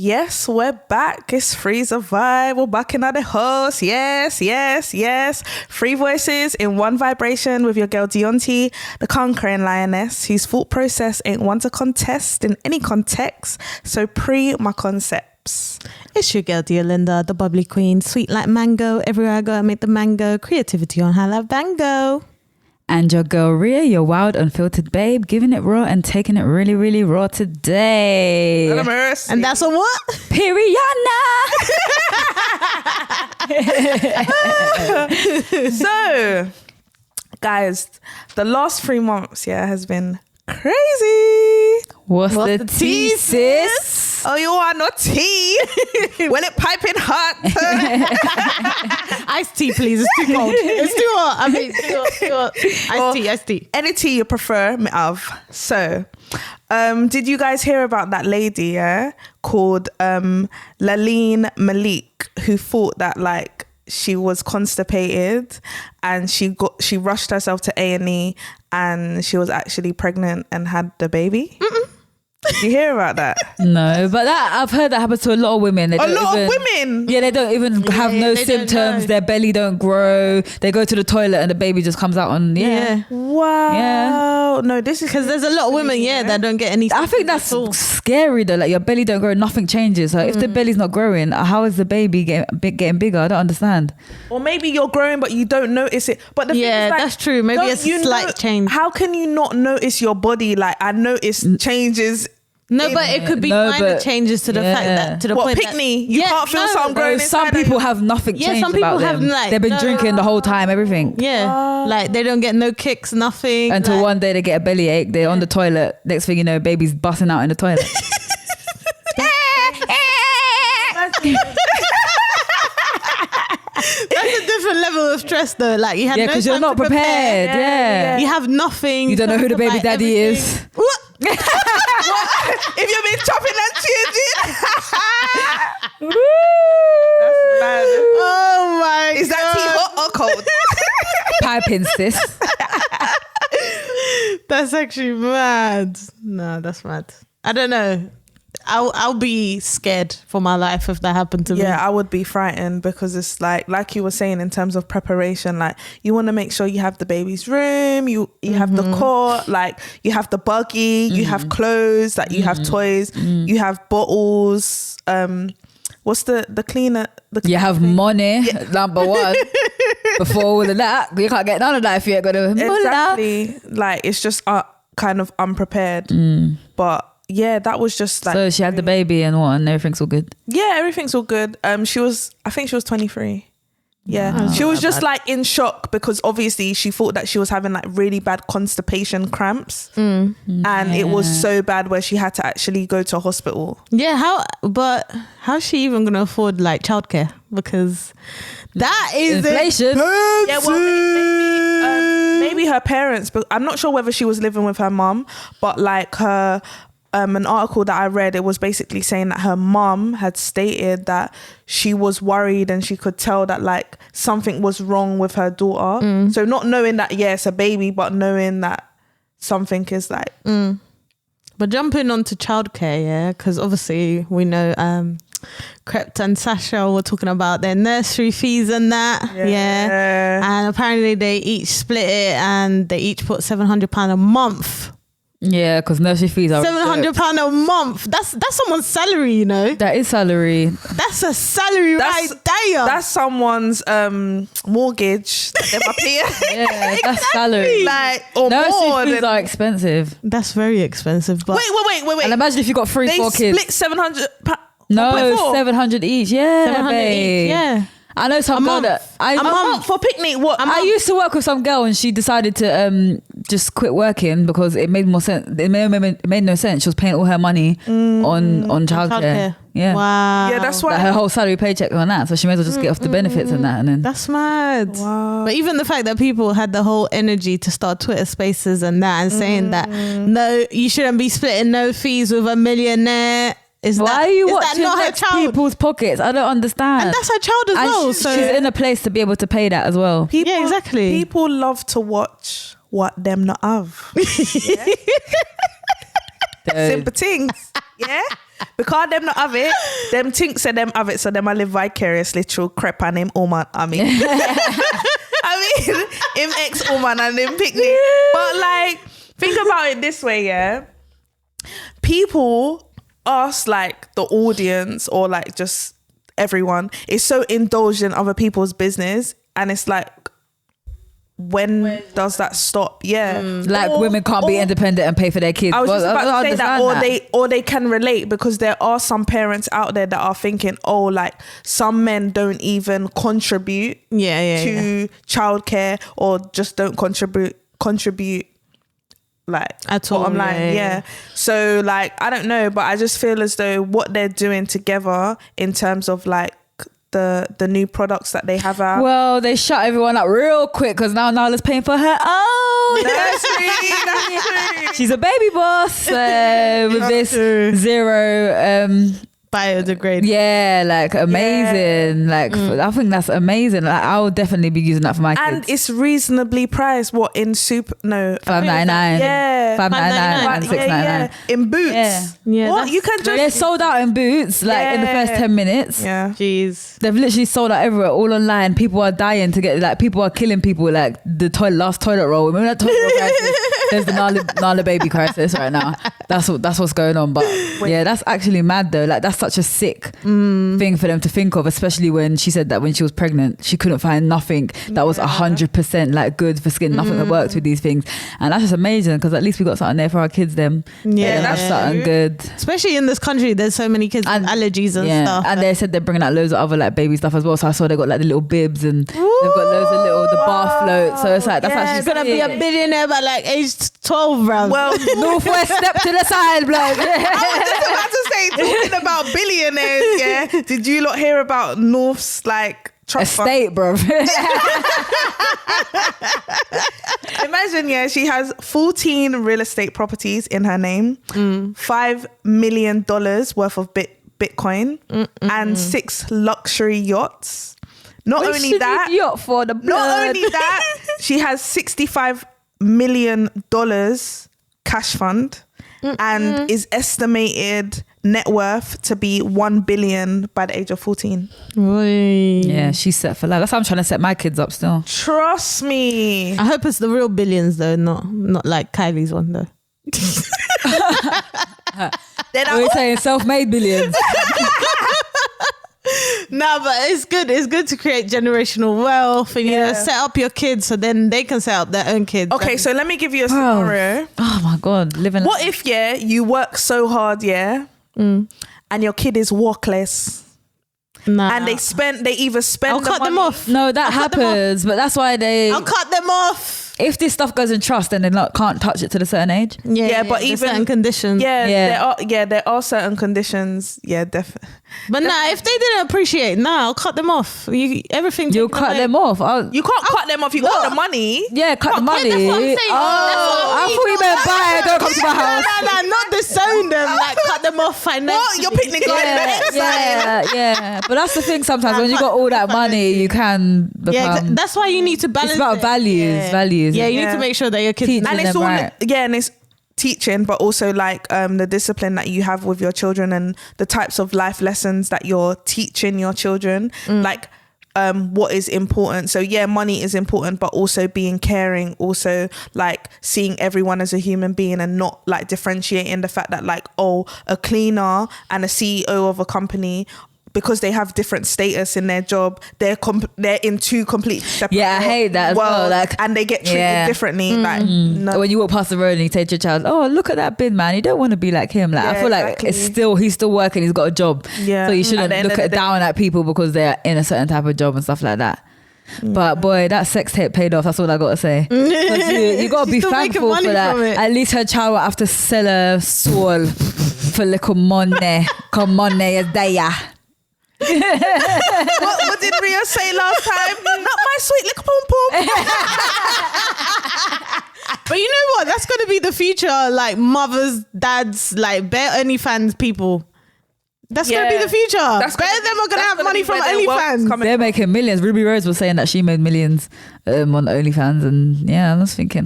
Yes, we're back. It's Freezer Vibe. We're back in the host. Yes, yes, yes. Three voices in one vibration with your girl Deonti, the conquering lioness, whose thought process ain't one to contest in any context. So pre my concepts. It's your girl Diolinda, the bubbly queen, sweet like mango. Everywhere I go, I make the mango. Creativity on Hala Bango. And your girl Ria, your wild, unfiltered babe, giving it raw and taking it really, really raw today. And that's a what? Periana. So, guys, the last 3 months, has been crazy. What's the tea, sis? Oh, you want no tea? When it piping hot. Iced tea, please. It's too cold. It's too hot. I mean, too hot. Iced tea. Any tea you prefer, me of. So, did you guys hear about that lady, called Laleen Malik, who thought that like she was constipated and she rushed herself to A&E and she was actually pregnant and had the baby? Did you hear about that? No, but I've heard that happens to a lot of women. Of women? Yeah, they don't even have no symptoms. Their belly don't grow. They go to the toilet and the baby just comes out on, Wow. Yeah. No, this is... Because there's a lot of women, that don't get any... I think that's scary though. Like your belly don't grow, nothing changes. So if the belly's not growing, how is the baby getting bigger? I don't understand. Or maybe you're growing but you don't notice it. But the thing is, like, that's true. Maybe it's a slight change. How can you not notice your body? Like I notice changes. No, but it could be minor changes to the fact that to the point pick me. You can't feel something growing. Some people have nothing changed some people about have them. like They've been drinking the whole time, everything. Yeah, like they don't get no kicks, nothing. Until one day they get a bellyache. They're on the toilet. Next thing you know, baby's busting out in the toilet. That's a different level of stress though. Like you had because you're not prepared. Yeah. You have nothing. You don't know who the baby daddy is. What? If you've been chopping and changing. That's mad. Oh my God. Is that tea hot or cold? Piping, sis. That's actually mad. No, that's mad. I don't know. I'll be scared for my life if that happened to me. Yeah, I would be frightened because it's like you were saying in terms of preparation, like you want to make sure you have the baby's room, you have the court, like you have the buggy, you have clothes, like you have toys, you have bottles. What's the cleaner? You have money, number one. Before all of that, you can't get none of that if you ain't got a exactly. Like it's just kind of unprepared, but. Yeah, that was just like... So she had the baby and what? And everything's all good? Yeah, everything's all good. I think she was 23. Yeah. Wow. She was just like in shock because obviously she thought that she was having like really bad constipation cramps. And it was so bad where she had to actually go to a hospital. Yeah, how's she even going to afford like childcare? Because that is inflation. Yeah, well, maybe her parents, but I'm not sure whether she was living with her mum, but like her... an article that I read, it was basically saying that her mum had stated that she was worried and she could tell that like something was wrong with her daughter. So not knowing that, it's a baby, but knowing that something is like... But jumping onto childcare, because obviously we know Krept and Sasha were talking about their nursery fees and that. Yeah. And apparently they each split it and they each put £700 a month. Yeah, because nursery fees are £700 a month. That's someone's salary, you know. That is salary. That's a salary right there. That's someone's mortgage. They're my peer. Yeah, that's salary. Like or nursery more. fees are expensive. That's very expensive. But wait. And imagine if you got 4 kids. They split 700. No, 700 each. Yeah, 700 babe. each. Yeah. I know some girl that a month for picnic. What? I used to work with some girl and she decided to just quit working because it made more sense. It made no sense. She was paying all her money on childcare. Yeah. Wow. Yeah, that's why her whole salary paycheck on that. So she may as well just get off the benefits and that. And then that's mad. Wow. But even the fact that people had the whole energy to start Twitter spaces and that and saying that no, you shouldn't be splitting no fees with a millionaire. Why are you watching not her child? People's pockets? I don't understand. And that's her child as well. So she's in a place to be able to pay that as well. Yeah, exactly. People love to watch what them not have. Simple things. Yeah? Because them not have it, them tinks say them have it, so them I live vicariously through crep and him woman. I mean, him ex-woman and him picnic. But like, think about it this way, yeah? People, us, like the audience or like just everyone is so indulged in other people's business, and it's like, when does that stop? Yeah. Like women can't be independent and pay for their kids. I was just about to say that, or they can relate, because there are some parents out there that are thinking, oh, like some men don't even contribute to childcare, or just don't contribute like at all. I'm like, so like, I don't know, but I just feel as though what they're doing together in terms of like the new products that they have out. Well, they shut everyone up real quick because now Nyla's paying for her. Oh, that's true. She's a baby boss with this zero biodegradable. Yeah, like amazing. Like I think that's amazing. Like I would definitely be using that for my kids. And it's reasonably priced. What in super? No, $5.99. Yeah, $5.99 and $6.99. Yeah. In Boots. Yeah. What you can just they're sold out in Boots like in the first 10 minutes. Yeah, jeez. They've literally sold out everywhere, all online. People are dying to get, like people are killing people. Like the last toilet roll. Remember that toilet roll crisis? There's the Nala baby crisis right now. That's what's going on. But yeah, that's actually mad though. Like that's such a sick thing for them to think of, especially when she said that when she was pregnant she couldn't find nothing that was 100% like good for skin, nothing that worked with these things, and that's just amazing because at least we got something there for our kids then. That's something good, especially in this country. There's so many kids with allergies and stuff, and they said they're bringing out loads of other like baby stuff as well, so I saw they got like the little bibs and they've got loads of little the bar floats, so it's like that's actually gonna be a billionaire by like age 12, bro. Well, Northwest step to the side, blood. I was just about to say, talking about billionaires, yeah. Did you lot hear about North's like trust estate, bro? Imagine, yeah, she has 14 real estate properties in her name, $5 million worth of Bitcoin, and 6 luxury yachts. Not only that, yacht for the blood. Not only that, she has $65 million cash fund and is estimated net worth to be 1 billion by the age of 14. Yeah, she's set for life. That's how I'm trying to set my kids up still. Trust me. I hope it's the real billions though, not like Kylie's one though. We're saying self-made billions. No, but it's good. It's good to create generational wealth and you know, set up your kids so then they can set up their own kids. Okay, so let me give you a scenario. Oh my God, living. What if you work so hard, and your kid is walkless? Nah. And they either spend I'll the cut money. them off. No, that happens, but that's why I'll cut them off. If this stuff goes in trust, then they can't touch it to a certain age. Yeah, but even certain conditions. There are certain conditions. Yeah, definitely. But if they didn't appreciate, I'll cut them off. Everything. You'll cut them off. You can't cut them off. You got the money. Yeah, cut the money. That's what I'm saying. I thought you meant buy it. Don't come to my house. No, not disown them. Like cut them off financially. What? Your picnic garden? Yeah. But that's the thing. Sometimes when you got all that money, you can become. Yeah, that's why you need to balance. It's about values. Yeah, you need to make sure that your kids and it's all and it's teaching, but also like the discipline that you have with your children and the types of life lessons that you're teaching your children, like what is important. So money is important, but also being caring, also like seeing everyone as a human being and not like differentiating the fact that like, a cleaner and a CEO of a company, because they have different status in their job, they're in two completely separate I hate that as well. Like, and they get treated differently. Like, no. When you walk past the road and you say to your child, "Oh, look at that bin man," you don't want to be like him. Like, I feel like he's still working. He's got a job. Yeah. So you shouldn't look down at people because they're in a certain type of job and stuff like that. But boy, that sex tape paid off. That's all I got to say. You got to be thankful for that. At least her child will have to sell her soul for little money. Come on, is there. What did Ria say last time? Not my sweet little pom pom. But you know what? That's going to be the future. Like mothers, dads, like bare OnlyFans people. That's going to be the future. Bare of them are going to have money from OnlyFans. They're making millions. Ruby Rose was saying that she made millions on OnlyFans, and I was thinking,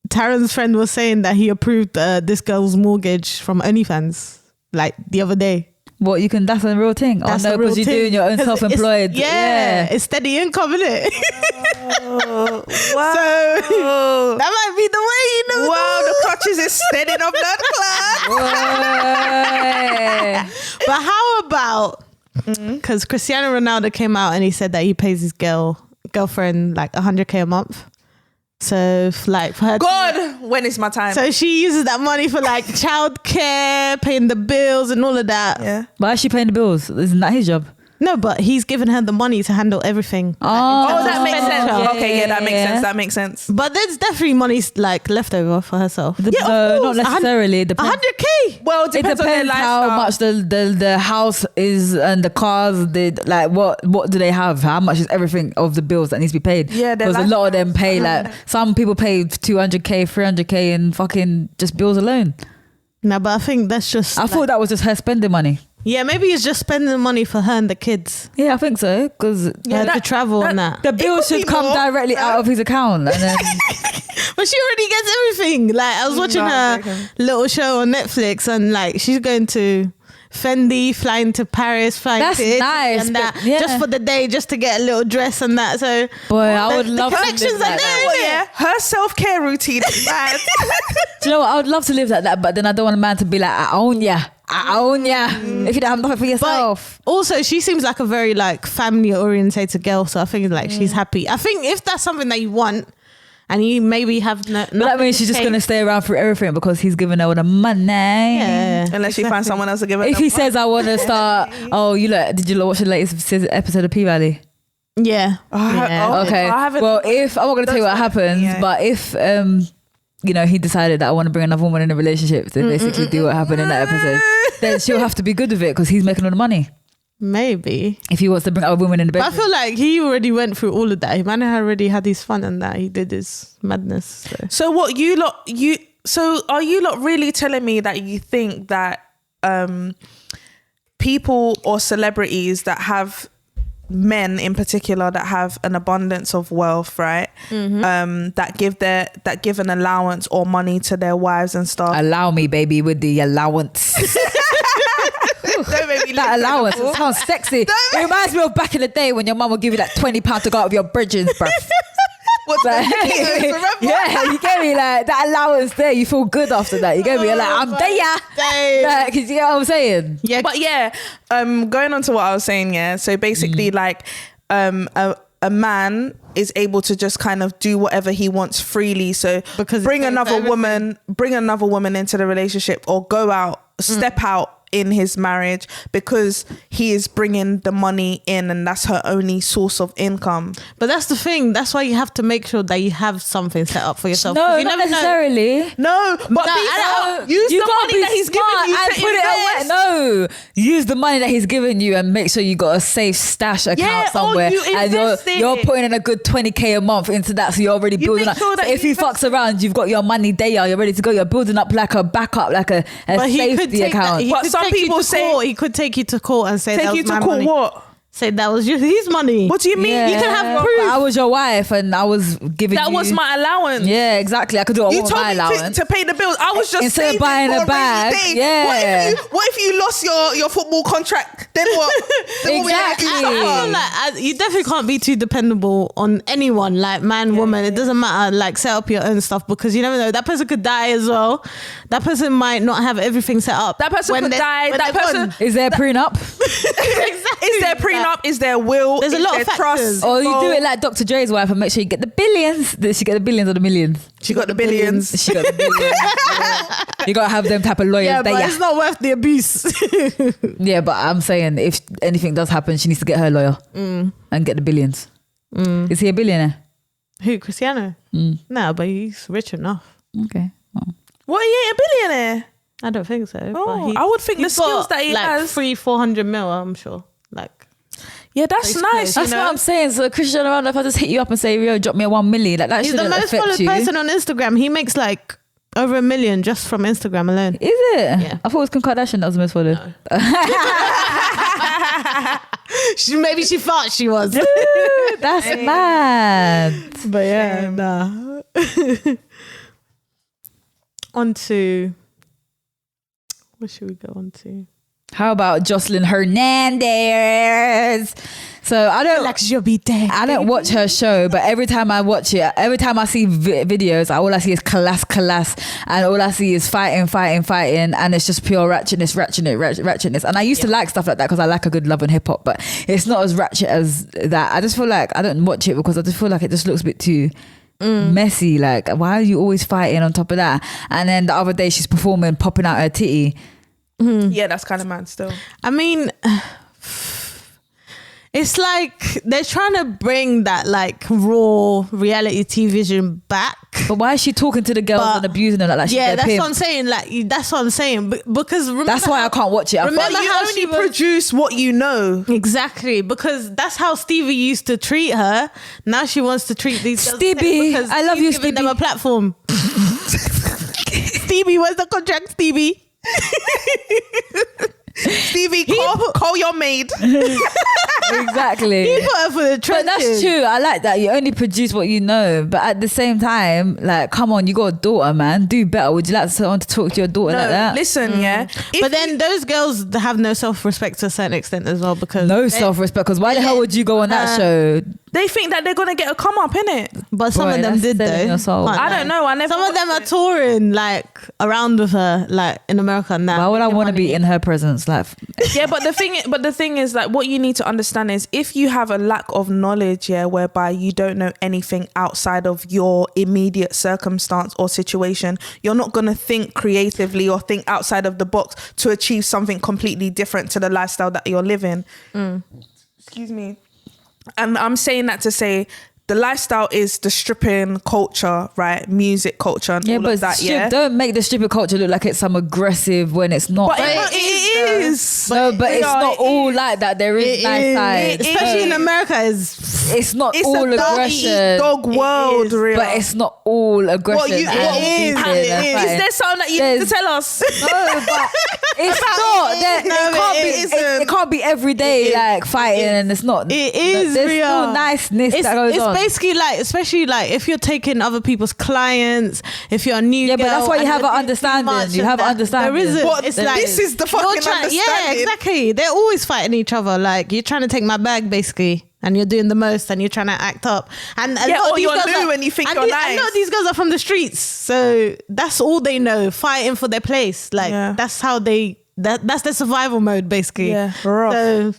Taryn's friend was saying that he approved this girl's mortgage from OnlyFans like the other day. What, that's a real thing? That's oh no, because you're doing your own self-employed. It's steady income, isn't it? Oh, wow. So that might be the way, you know. Wow, the clutches is steady of blood clot. But how about, because Cristiano Ronaldo came out and he said that he pays his girlfriend like 100k a month. So like for her, God, when is my time? so she uses that money for like childcare, paying the bills and all of that. Yeah. Why is she paying the bills? Isn't that his job? No, but he's given her the money to handle everything. Oh, that makes sense. Yeah, Okay, yeah, that makes sense. That makes sense. But there's definitely money like left over for herself. No, not course. necessarily. It depends. 100k. Well, it It depends on their depends how lifestyle. much the house is and the cars. Like what do they have? How much is everything of the bills that needs to be paid? Yeah, their because a lot of them pay like some people pay 200k, 300k in fucking just bills alone. No, but I think that's just. I thought that was just her spending money. Yeah, maybe it's just spending money for her and the kids. Yeah, I think so. Because To travel and that. the bill could should be come more. directly out of his account. And then But she already gets everything. Like I was watching No, her okay. little show on Netflix, and like she's going to Fendi, flying to Paris, flying That's to Italy nice, and but that yeah. just for the day, just to get a little dress and that. So boy, I would the love to connections live are like there. that. Well, yeah, her self-care routine is bad. Do you know what? I would love to live like that, but then I don't want a man to be like, I own ya. If you don't have nothing for yourself. But also, she seems like a very like family orientated girl. So I think like she's happy. I think if that's something that you want, and you maybe have But that means she's just going to stay around for everything because he's giving her all the money. Yeah, Unless she finds someone else to give her. If he says, I want to start, did you watch the latest episode of P-Valley? Yeah. Oh, Okay. I haven't. Well, if I'm not going to tell you what happens, Yeah. but if he decided that I want to bring another woman in a relationship to basically do what happened in that episode, then she'll have to be good with it because he's making all the money. Maybe. If he wants to bring other women in the But bedroom. I feel like he already went through all of that. He might have already had his fun and that. He did his madness. So what So are you lot really telling me that you think that people or celebrities that have men in particular that have an abundance of wealth, right? That give an allowance or money to their wives and stuff. Allow me, baby, with the allowance. Don't make me That look allowance like a fool. sounds sexy. It reminds me of back in the day when your mum would give you like £20 to go out with your bridges, bruv. What's Like, that? Remember? yeah, you get me, like that allowance there. You feel good after that. You get me, you're like I'm there. Like, you know what I'm saying? Yeah. But yeah, going on to what I was saying, yeah. So basically, like, a man is able to just kind of do whatever he wants freely. So Because bring it pays another for woman into the relationship, or go out, step out in his marriage because he is bringing the money in, and that's her only source of income. But that's the thing. That's why you have to make sure that you have something set up for yourself. 'Cause No, you not never know. necessarily. No, but use You the gotta money be that he's giving smart you and to put it invest. away. No, use the money that he's giving you and make sure you got a safe stash account Yeah, or somewhere, you and invest it. you're putting in a good 20k a month into that, so you're already building make up. sure So that if you he fucks around, you've got your money there. You're ready to go. You're building up like a backup, like a But he could safety take that. account. He But could some take you people to say- court. He could take you to court and say that Take was you to my court. money. What? Say that was his money. What do you mean? Yeah. You can have But proof. I was your wife, and I was giving That you. was my allowance. Yeah, exactly. I could do what I You want with told my me allowance. to pay the bills. I was just Instead of saving buying for a rainy bag, day. yeah. What if you lost your football contract? Then what? Then what we gonna do? Exactly. I feel like you definitely can't be too dependable on anyone, like man, woman. It doesn't matter. Like set up your own stuff because you never know. That person could die as well. That person might not have everything set up. That person could die. when That they're person. gone. Is there a prenup? Exactly. Is there prenup? Is there will? There's a Is lot there of factors. trust? Or you do it like Dr. Dre's wife and make sure you get the billions. Did she get the billions or the millions? She got the billions. She got the billions. Yeah. You gotta have them type of lawyers Yeah, there. but Yeah. it's not worth the abuse. Yeah, but I'm saying if anything does happen, she needs to get her lawyer and get the billions. Is he a billionaire? Who, Cristiano? No, but he's rich enough. Okay. Well. What? He ain't a billionaire. I don't think so. Oh, but I would think the he's skills got that he like has. 300-400 mil. I'm sure. Like. Yeah, that's He's nice. close. That's what I'm saying. So Cristiano Ronaldo, if I just hit you up and say, "Yo, drop me a 1 million," like that He's the shouldn't most affect followed you. person on Instagram. He makes like over 1 million just from Instagram alone. Is it? Yeah. I thought it was Kim Kardashian that was the most followed. Maybe she thought she was. That's mad. But yeah, nah. on to... What should we go on to? How about Jocelyn Hernandez? So I don't watch her show, but every time I watch it, every time I see videos, all I see is kalas, and all I see is fighting, and it's just pure ratchetness. And I used to like stuff like that because I like a good love and hip hop, but it's not as ratchet as that. I just feel like I don't watch it because I just feel like it just looks a bit too messy. Like, why are you always fighting on top of that? And then the other day she's performing, popping out her titty. Yeah, that's kind of mad still. I mean, it's like they're trying to bring that like raw reality TV back. But why is she talking to the girls and abusing them like she's their that's pimp? what I'm saying. Like, that's what I'm saying. Because remember, that's why I can't watch it. Remember you only produce what you know. Exactly, because that's how Stevie used to treat her. Now she wants to treat these girls Stevie, because I love you, giving Stevie. them a platform. Stevie, where's the contract, Stevie? Stevie, call your maid. Exactly. He put her for the trenches. But that's true. I like that. You only produce what you know. But at the same time, like, come on, you got a daughter, man. Do better. Would you like someone to talk to your daughter like that? Listen, yeah. But then those girls have no self-respect to a certain extent as well, because no self-respect. Because why the hell would you go on that show? They think that they're gonna get a come up, innit? But some of them did though. I don't know. Some of them are touring like around with her, like in America now. Why would I want to be in her presence? Like, yeah, but the thing is, like, what you need to understand is if you have a lack of knowledge, whereby you don't know anything outside of your immediate circumstance or situation, you're not gonna think creatively or think outside of the box to achieve something completely different to the lifestyle that you're living. Excuse me. And I'm saying that to say the lifestyle is the stripping culture, right? Music culture and all of that, Don't make the stripping culture look like it's some aggressive when it's not. But it is. No, but it's not all like that. There is nice sides. Especially in America, it's not it's all aggression. Dog world, really. But it's not all aggression. Is there something that you need to tell us? No, but it's not. It can't be every day like fighting, and it's not. It is. There's real. still niceness that goes on. It's basically like, especially like if you're taking other people's clients, if you're a new girl, but that's why you have an understanding. You have an understanding. There isn't. But it's like, this is the fucking understanding. Yeah, exactly. They're always fighting each other. Like, you're trying to take my bag, basically. And you're doing the most, and you're trying to act up. And a lot of these girls and you think you're nice. A lot of these girls are from the streets, so that's all they know, fighting for their place. Like that's how they. That's their survival mode, basically. Yeah, so,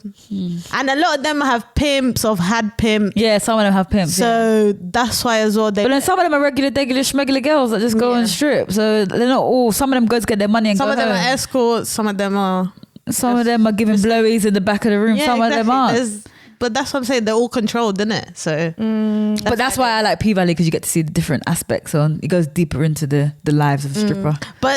and a lot of them have pimps or have had pimps. Yeah, some of them have pimps. So that's why as well. But then some of them are regular schmegular girls that just go and strip. So they're not all. Some of them go to get their money and some go of them home. are escorts. Some of them are. Some of them are giving blowies in the back of the room. Some of them aren't. But that's what I'm saying. They're all controlled, isn't it? So, but that's why I like P Valley, because you get to see the different aspects on. It goes deeper into the lives of the stripper. But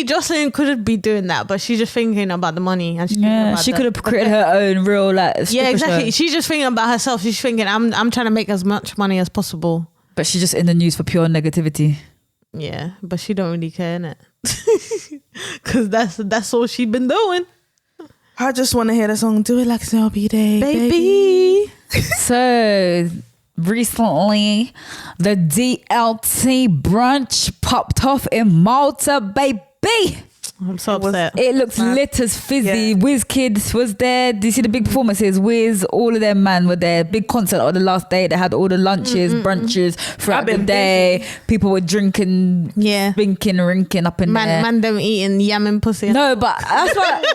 Jocelyn couldn't be doing that, but she's just thinking about the money, and she could have created her own real exactly. show. She's just thinking about herself. She's thinking, I'm trying to make as much money as possible. But she's just in the news for pure negativity. Yeah, but she don't really care, innit? Because that's all she's been doing. I just want to hear the song "Do It Like It's Your Day, Baby." So recently, the DLT brunch popped off in Malta, baby. I'm so upset. It looked lit as fizzy. Wiz Kids was there. Do you see the big performances? Wiz, all of them, man, were there. Big concert on the last day. They had all the lunches, brunches throughout the day. Busy. People were drinking, drinking, rinking up in there. Man, them eating yam and pussy. No, but that's what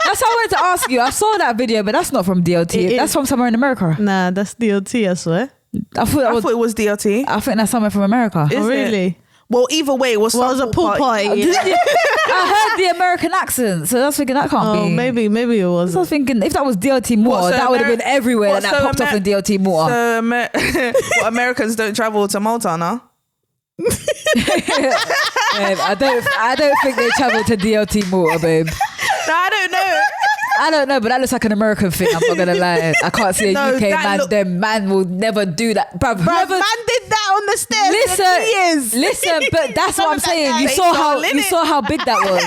I wanted to ask you. I saw that video, but that's not from DLT. That's from somewhere in America. Nah, that's DLT, I swear. I thought it was DLT. I think that's somewhere from America. Oh, really? Well, either way, it was a pool party. I heard the American accent, so I was thinking that can't be. Maybe it was. I was thinking if that was DLT Moore, that would have been everywhere. That popped off in DLT Moore. So Americans don't travel to Malta, no? I don't think they travel to DLT Moore, babe. No, I don't know. I don't know, but that looks like an American thing. I'm not gonna lie. I can't see a No, UK man. Them man will never do that, bruv. Man did that on the stairs. Listen, but that's what I'm saying. You saw how big that was.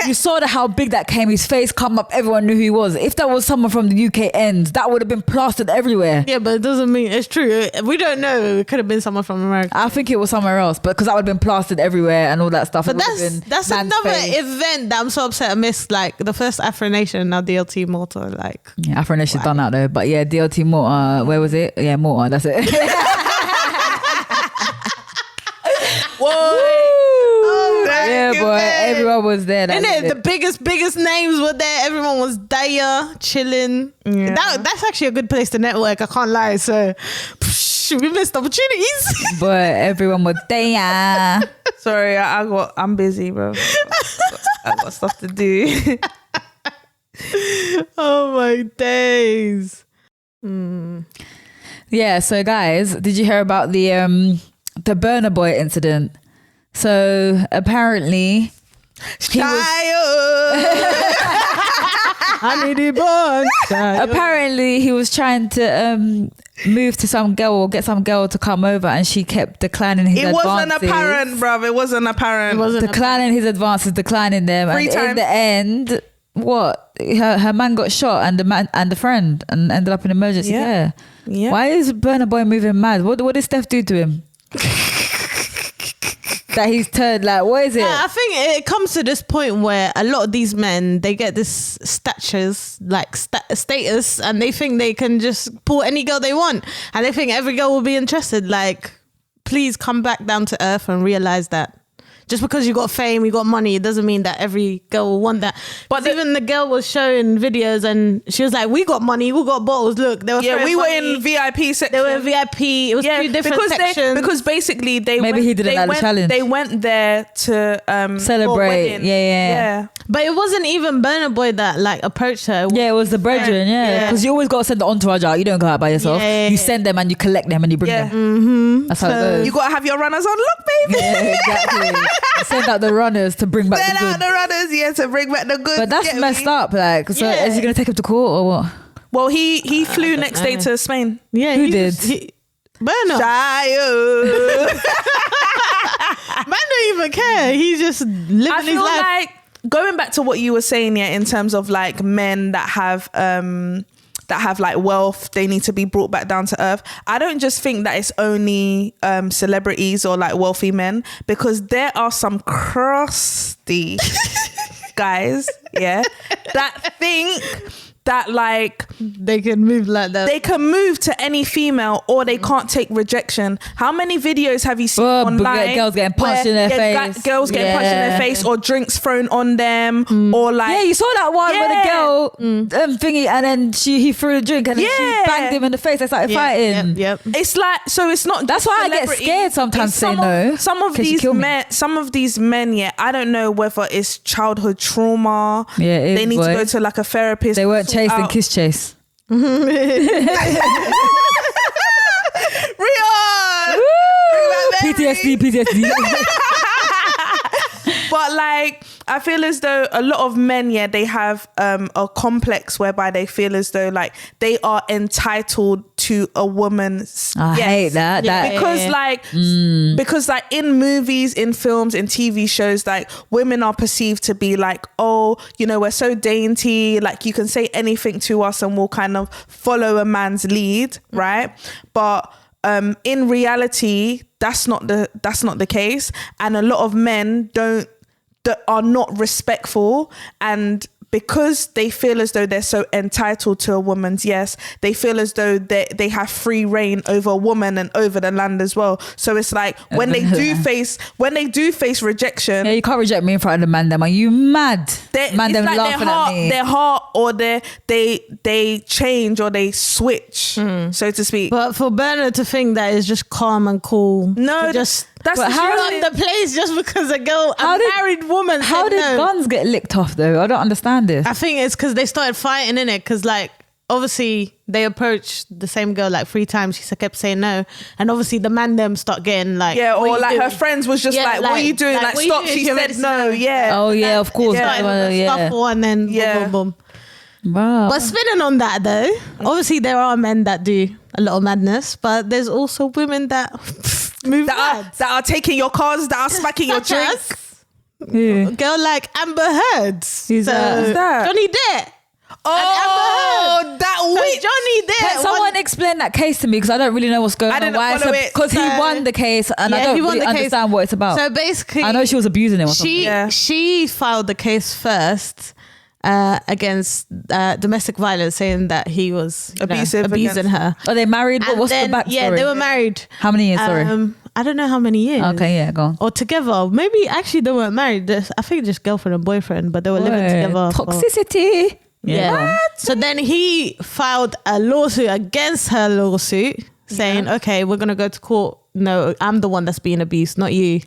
You saw how big that came. His face come up. Everyone knew who he was. If that was someone from the UK end, that would have been plastered everywhere. Yeah, but it doesn't mean it's true. We don't know. It could have been someone from America. I think it was somewhere else, but because that would have been plastered everywhere and all that stuff. But that's another event that I'm so upset I missed. Like the first Afro Nation, now DLT Malta. Like Afro Nation done that though. But yeah, DLT Malta. Where was it? Yeah, Malta. That's it. Whoa. Oh, yeah, boy. Everyone was there. The biggest names were there. Everyone was there, chilling. Yeah. That's actually a good place to network. I can't lie. So we missed opportunities. But everyone was there. Sorry, I'm busy, bro. I got stuff to do. Oh my days. Yeah, so guys, did you hear about the Burna Boy incident? So apparently apparently he was trying to move to some girl or get some girl to come over, and she kept declining his advances. It wasn't apparent, bruv. It wasn't apparent. Declining his advances, declining them. And in the end, what? Her man got shot, and the friend, and ended up in emergency care. Yeah. Why is Burna Boy moving mad? What did Steph do to him? That he's turned like, what is it? I think it comes to this point where a lot of these men, they get this status, and they think they can just pull any girl they want, and they think every girl will be interested. Like, please come back down to earth and realize that just because you got fame, you got money, it doesn't mean that every girl will want that. But even the girl was showing videos and she was like, we got money, we got bottles. Look, they were we were in VIP section. They were in VIP. It was two different sections. Because basically he didn't like the challenge. They went there to celebrate. Yeah. But it wasn't even Burna Boy that like approached her. Yeah, it was the brethren. Yeah, because you always got to send the entourage out. You don't go out by yourself. You send them and you collect them and you bring them. Mm-hmm. That's how it goes. You got to have your runners on lock, baby. Yeah, exactly. Send out the runners to bring back the good. Send out the runners, to bring back the good. But that's messed up. Like, so is he going to take him to court or what? Well, he flew next day to Spain. Yeah, who did? Burna. Man don't even care. He's just living his life. I feel like going back to what you were saying, in terms of like men that have like wealth, they need to be brought back down to earth. I don't just think that it's only celebrities or like wealthy men, because there are some crusty guys, that think that like they can move like that. They can move to any female, or they can't take rejection. How many videos have you seen online? Girls getting punched in their face. Girls getting punched in their face, or drinks thrown on them, or like you saw that one where the girl thingy, and then he threw the drink and then she banged him in the face. They started fighting. Yep. It's like, so it's not. That's why I get scared sometimes. Say no. Some of these men, I don't know whether it's childhood trauma. Yeah, they need to go to like a therapist. They weren't chased and kiss chase. PTSD. But like, I feel as though a lot of men, they have a complex whereby they feel as though like they are entitled to a woman's. I hate that. Because like in movies, in films, in TV shows, like women are perceived to be like, oh, we're so dainty, like you can say anything to us and we'll kind of follow a man's lead, right? But in reality, that's not the case, and a lot of men that are not respectful, and because they feel as though they're so entitled to a woman's yes, they feel as though they have free reign over a woman and over the land as well. So it's like when they do face rejection, you can't reject me in front of the man. Them, are you mad? Man, them like laughing at me. Their heart, or they change, or they switch, so to speak. But for Burna to think that is just calm and cool, that's how on the place just because a married woman. How did guns get licked off though? I don't understand this. I think it's because they started fighting in it, because like obviously they approached the same girl like 3 times. She kept saying no, and obviously the man them start getting like, or like her friends was just like, what are you doing? Like stop. She said no. Oh yeah, of course. Scuffle, and then boom. Wow. But spinning on that though, obviously there are men that do a lot of madness, but there's also women that move that are taking your cars, that are smacking your Such drink. as Yeah. a girl like Amber Heard. Who's that? Who's that? Johnny Depp. Oh, that So witch. Johnny Depp. Can someone explain that case to me? Because I don't really know what's going I on. didn't Why? follow it. Because he So- won the case, and I Yeah, don't he won really the case. understand what it's about. So basically, I know she was abusing him or something. she filed the case first against domestic violence, saying that he was Abusive abusing against- her. Are they married? And What's then, the backstory? Yeah, they were married. How many years? Sorry. I don't know how many years. Okay, yeah, go on. Or together. Maybe actually they weren't married. I think just girlfriend and boyfriend, but they were living together. Toxicity. Yeah. So then he filed a lawsuit against her lawsuit, saying, "Okay, we're gonna go to court. No, I'm the one that's being abused, not you."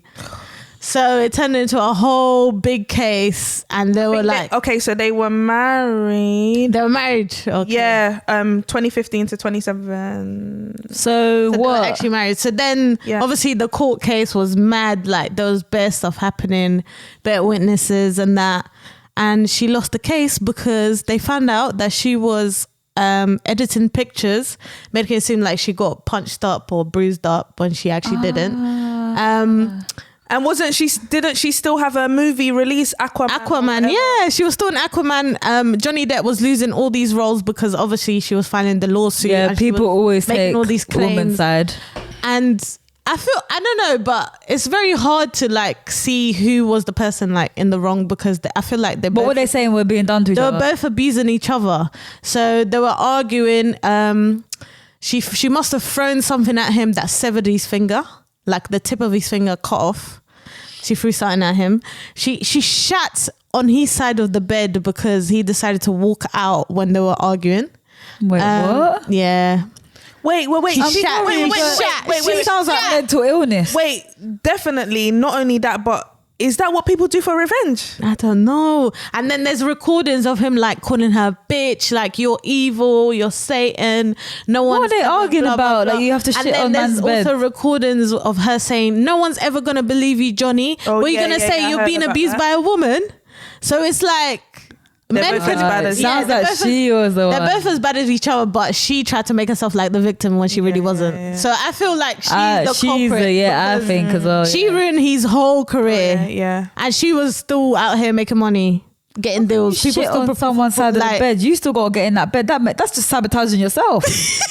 So it turned into a whole big case, and they were like, okay, so they were married. they were married. Okay. Yeah, 2015 to 27. So So what? they were actually married. So then, Yeah. obviously, the court case was mad. Like there was bare stuff happening, bare witnesses, and that. And she lost the case because they found out that she was editing pictures, making it seem like she got punched up or bruised up when she actually didn't. And didn't she still have a movie release, Aquaman, yeah, she was still in Aquaman. Johnny Depp was losing all these roles because obviously she was filing the lawsuit. Yeah, and she people was always making take all these claims. woman's side. And I don't know, but it's very hard to like see who was the person like in the wrong because I feel like But what they saying were being done to each they were other? both abusing each other. So they were arguing. She must have thrown something at him that severed his finger, like the tip of his finger cut off. She threw something at him. She shat on his side of the bed because he decided to walk out when they were arguing. Wait, what? Yeah. Wait. She shat. She sounds like mental illness. Wait, definitely. Not only that, but is that what people do for revenge? I don't know. And then there's recordings of him like calling her bitch, like you're evil, you're Satan. No one. What are they arguing about? Like, you have to shit on man's And bed. there's also recordings of her saying, "No one's ever gonna believe you, Johnny. Oh, what are you yeah, gonna yeah, say? yeah, I You're heard being about abused that. by a woman." So it's like They're men both could. as bad it as- sounds they're like both she was the They're one. both as bad as each other, but she tried to make herself like the victim when she really wasn't. yeah. So I feel like she's the culprit. I because think as well. she yeah. ruined his whole career. Yeah. And she was still out here making money, getting deals. Shit still on someone's side of the bed. You still gotta get in that bed. That's just sabotaging yourself.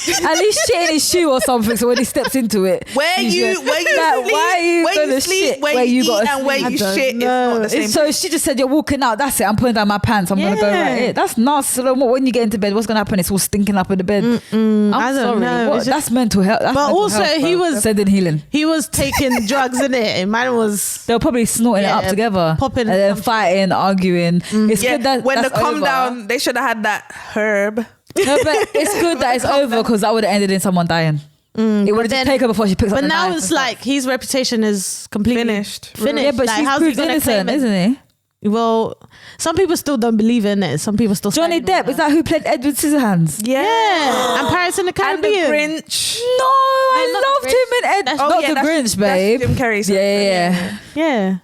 At least shit in his shoe or something. So when he steps into it, Where you like, sleep, why are you where gonna you sleep, shit where you eat, gotta and where sleep? you I don't shit is know. not the same. So she just said, "You're walking out. That's it. I'm putting down my pants. I'm gonna go Yeah. right here." That's not so. When you get into bed, what's gonna happen? It's all stinking up in the bed. I'm I don't sorry. know. What? It's just- That's mental health. That's But mental also health, he bro. was- sending healing. He was taking drugs in it. And man was They're probably snorting it up Yeah, together, popping and then some- fighting, arguing. It's yeah, good that when that's the calm over. down, they should have had that herb. No, but it's good that it's over because that would have ended in someone dying. It would have then- just taken her before she picks up But the now knife it's and like his reputation is completely Finished. Yeah, but Like, she's how's he proved gonna claim innocent, it? isn't he? Well, some people still don't believe in it. Some people still Johnny stand on Depp, is that who played Edward Scissorhands? Yeah, and Pirates in the And the Caribbean. Grinch. No, I not the loved Grinch. him in Ed. That's- Not Oh, yeah, the that's- Grinch, that's babe. Jim Carrey's Yeah. Yeah.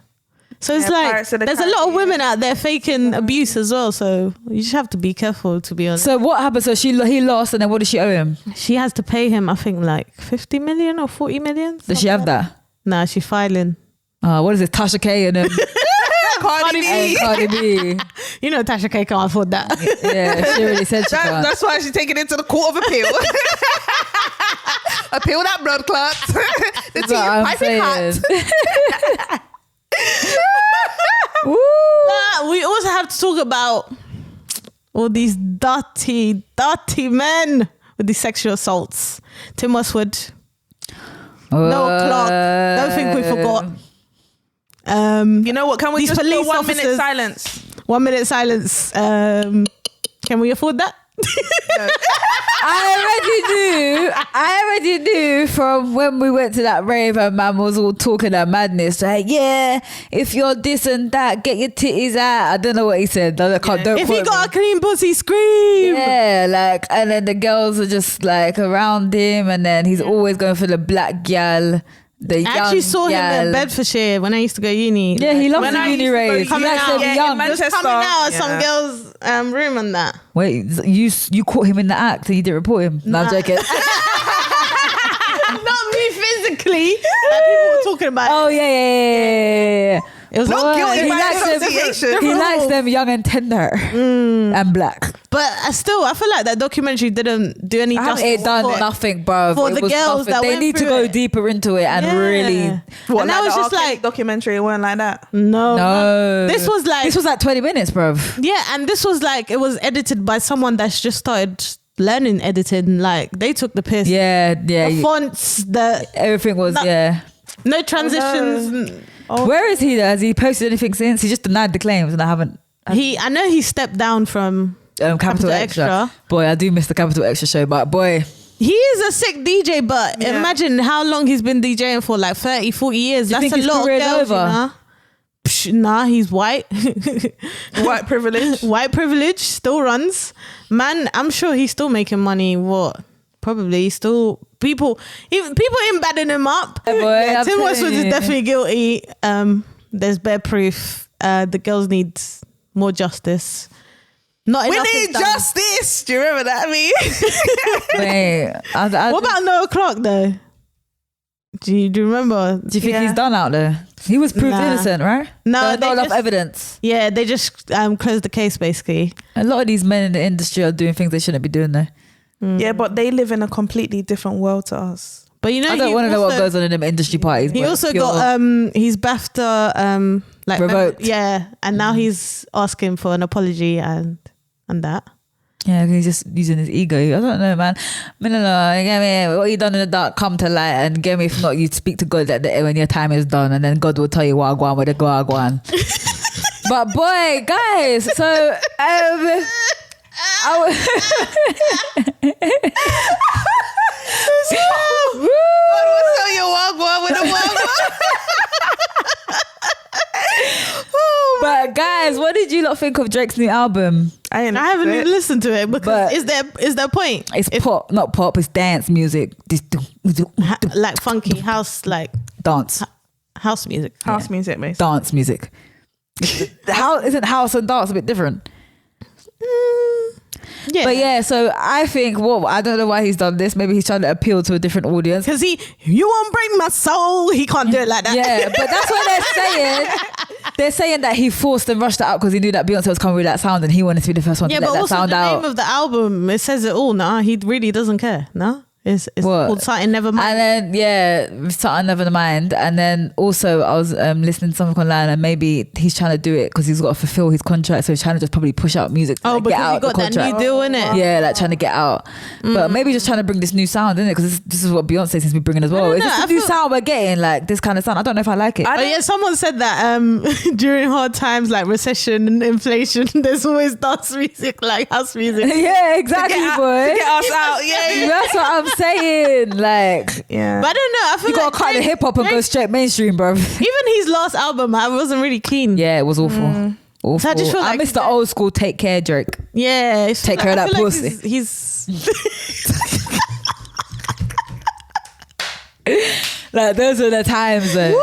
So it's Yeah, like Pirates of the there's a lot of Caribbean. women out there faking abuse as well. So you just have to be careful, to be honest. So what happened? So he lost, and then what did she owe him? She has to pay him, I think, like 50 million or 40 million. Does she have that? Nah, she's filing. What is it? Tasha K and Cardi B. Cardi B. You know, Tasha K can't afford that. Yeah, she already said she can't. That's why she's taking it to the Court of Appeal. Appeal that blood clot. The That's tea what I'm piping hot. saying. Woo. But we also have to talk about all these dirty men with these sexual assaults. Tim Westwood. No clock. Don't think we forgot. You know what? Can we These just do police 1 minute officers- silence? 1 minute silence. Can we afford that? I already knew from when we went to that rave and man was all talking that madness. Like, yeah, if you're this and that, get your titties out. I don't know what he said. I can't, don't If quote he got me. a clean pussy, scream. Yeah, like, and then the girls are just like around him, and then he's always going for the black gal. The I actually saw him young in Bedfordshire when I used to go uni. Yeah, he loves When the I uni used to go raves. He uni- likes them yeah, in young. Manchester. Just coming out of Yeah. some girl's room and that. Wait, you caught him in the act and you didn't report him? No, I'm joking. Not me physically. Like people were talking about Oh, yeah. it. Was Not guilty he by likes association. them. He likes them young and tender and black. But I feel like that documentary didn't do any justice. It done for- nothing, bro. for the girls that they went need to through go it. deeper into it and really. What, And that like was the just R. Kelly like documentary. It weren't like that. No, This was like 20 minutes, bro. yeah, and this was like it was edited by someone that's just started learning editing. Like they took the piss. Yeah. The fonts, Everything was no transitions. Where is he? Has he posted anything since? He just denied the claims, and I haven't. I know he stepped down from Capital Extra. Boy, I do miss the Capital Extra show, but boy, he is a sick DJ, but Yeah. imagine how long he's been DJing for, like 30, 40 years. Do you That's think a his lot of career's girls, over? you know? Psh, nah, he's white. White privilege. White privilege still runs. Man, I'm sure he's still making money. What? Probably still people ain't batting him up. Yeah, boy, I'm Tim Westwood telling is you. definitely guilty. There's bare proof. The girls need more justice. Not We enough is need done. justice. Do you remember that? wait. What about Noah Clark though? Do you remember? Do you think Yeah. he's done out there? He was proved Nah. innocent, right? No, There's they not enough just- evidence. Yeah, they just closed the case basically. A lot of these men in the industry are doing things they shouldn't be doing there. Yeah, but they live in a completely different world to us. But you know, I don't want to know what goes on in them industry parties. He but also pure- got his BAFTA like Revoked. Yeah, and now he's asking for an apology and that. Yeah, he's just using his ego. I don't know, man. I don't know. Get me, what you done in the dark, come to light, and get me. If not, you speak to God when your time is done, and then God will tell you what go on with the go on. But boy, guys, so But guys, what did you lot think of Drake's new album? I haven't even listened to it because But- is there a point? It's pop, not pop. It's dance music. Like funky house, like Dance, house music. House music, basically. dance music. How isn't house and dance a bit different? Yeah, But yeah, so I think I don't know why he's done this. Maybe he's trying to appeal to a different audience. because you won't break my soul. He can't do it like that. Yeah, but that's what they're saying. They're saying that he forced and rushed it out because he knew that Beyonce was coming with that sound and he wanted to be the first one Yeah, to let but that also sound the out. name of the album, it says it all. Nah, he really doesn't care. No, it's What? called Something Never Mind. And then something never mind. And then also I was listening to something online and maybe he's trying to do it because he's got to fulfill his contract, so he's trying to just probably push out music to Oh, get because out you got the that contract. new deal in it. Yeah, like trying to get out. But maybe just trying to bring this new sound in it because this is what Beyonce seems to be bringing as well. don't Is know, this I the new feel- sound we're getting? Like this kind of sound? I don't know if I like it. Oh yeah, someone said that during hard times like recession and inflation, there's always dance music like house music. Yeah, exactly, boy. To get us out. Yeah. That's what I'm saying. Like, Yeah. But I don't know. I feel you like gotta cut the Drake- hip hop and go Drake- straight mainstream, bro. Even his last album, I wasn't really keen. Yeah, it was awful. Awful. So I just feel I like- miss the old school Take Care Drake. Yeah, it's Take care of I that feel like pussy. He's Like those are the times. Like,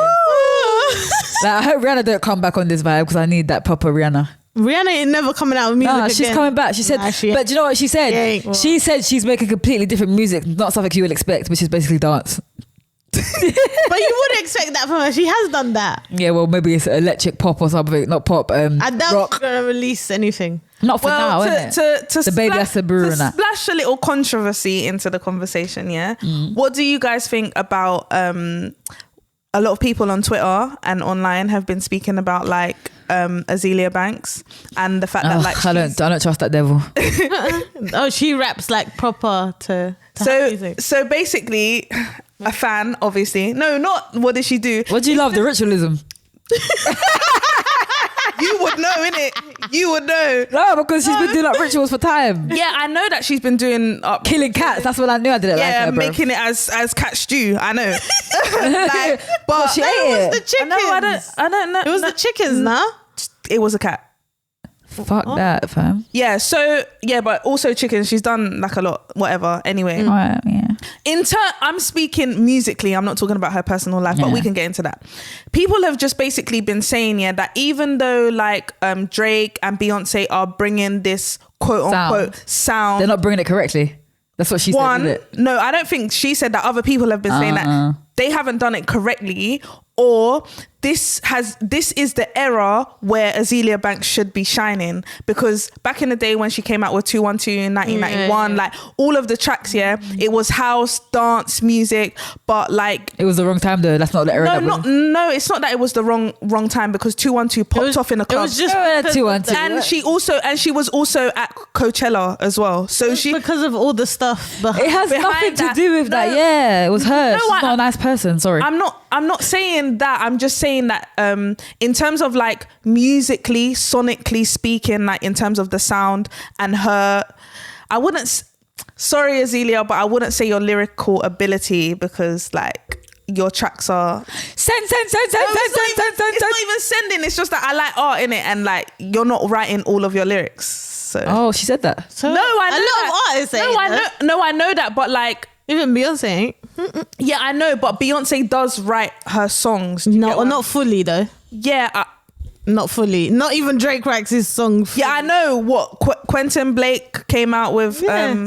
I hope Rihanna don't come back on this vibe because I need that proper Rihanna. Rihanna ain't never coming out with music No, she's again. coming back. She said, Nah, she- but do you know what she said? She ain't. She said she's making completely different music, not something you would expect, which is basically dance. But you would expect that from her. She has done that. Yeah, well, maybe it's electric pop or something, not pop. I doubt rock. she's gonna release anything. Not for now, innit? to The baby has to brew and that. splash a little controversy into the conversation, yeah. What do you guys think about a lot of people on Twitter and online have been speaking about like Azealia Banks and the fact that like I don't trust that devil. Oh, she raps like proper to house music. so basically a fan, obviously. No, not what did she do? What do you love? The ritualism? You would know, innit? You would know. No, because she's been doing like rituals for time. Yeah, I know that she's been doing Killing cats. That's what I knew. I didn't like yeah, her, bro. making it as cat stew. I know. Like, but she No, ate it was it. the chickens. I don't know. It was the chickens, nah? It was a cat. Fuck that, fam. Yeah, so yeah, but also Chicken, she's done like a lot, whatever. Anyway, I'm speaking musically. I'm not talking about her personal life, but we can get into that. People have just basically been saying that even though like Drake and Beyonce are bringing this quote unquote sound, they're not bringing it correctly. That's what she said. Isn't it? No, I don't think she said that. Other people have been saying that they haven't done it correctly, or this is the era where Azealia Banks should be shining, because back in the day when she came out with 212 in 1991, like all of the tracks, it was house, dance music, but like it was the wrong time though. That's not the era. No, it's not that it was the wrong time, because 212 popped off in the club. It was just 212, and she was also at Coachella as well. So because of all the stuff behind. It has nothing to do with that. Yeah, it was her. She's not a nice person. Sorry. I'm not saying that. I'm just saying that in terms of like musically, sonically speaking, like in terms of the sound and her, I wouldn't, sorry Azealia, but I wouldn't say your lyrical ability, because like your tracks are send. It's not even sending. It's just that I like art in it, and like you're not writing all of your lyrics. So. She said that. So no, I know a lot of artists say I know that, but like even Beyonce. Yeah, I know, but Beyonce does write her songs. Not fully though. Yeah. Not fully. Not even Drake writes his song fully. Yeah, I know what Quentin Blake came out with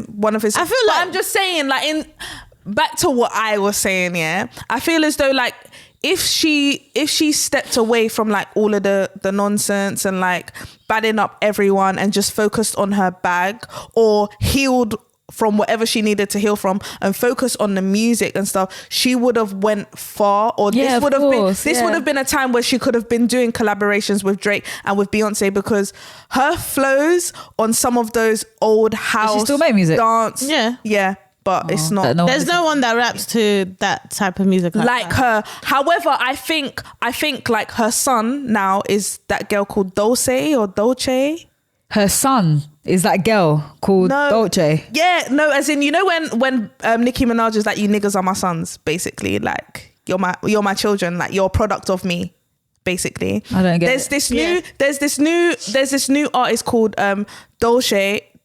one of his. I feel like I'm just saying, like back to what I was saying. Yeah, I feel as though like if she stepped away from like all of the nonsense and like badding up everyone and just focused on her bag, or healed from whatever she needed to heal from and focus on the music and stuff, she would have went far. Or this would have been a time where she could have been doing collaborations with Drake and with Beyonce, because her flows on some of those old house, she still make music, dance, but it's not. There's no one that raps to that type of music like her. However, I think like her son now is that girl called Dolce. Her son is that girl called Dolce. Yeah, no, as in, you know when Nicki Minaj is like, you niggas are my sons, basically, like you're my children, like you're a product of me, basically. I don't get there's this new artist called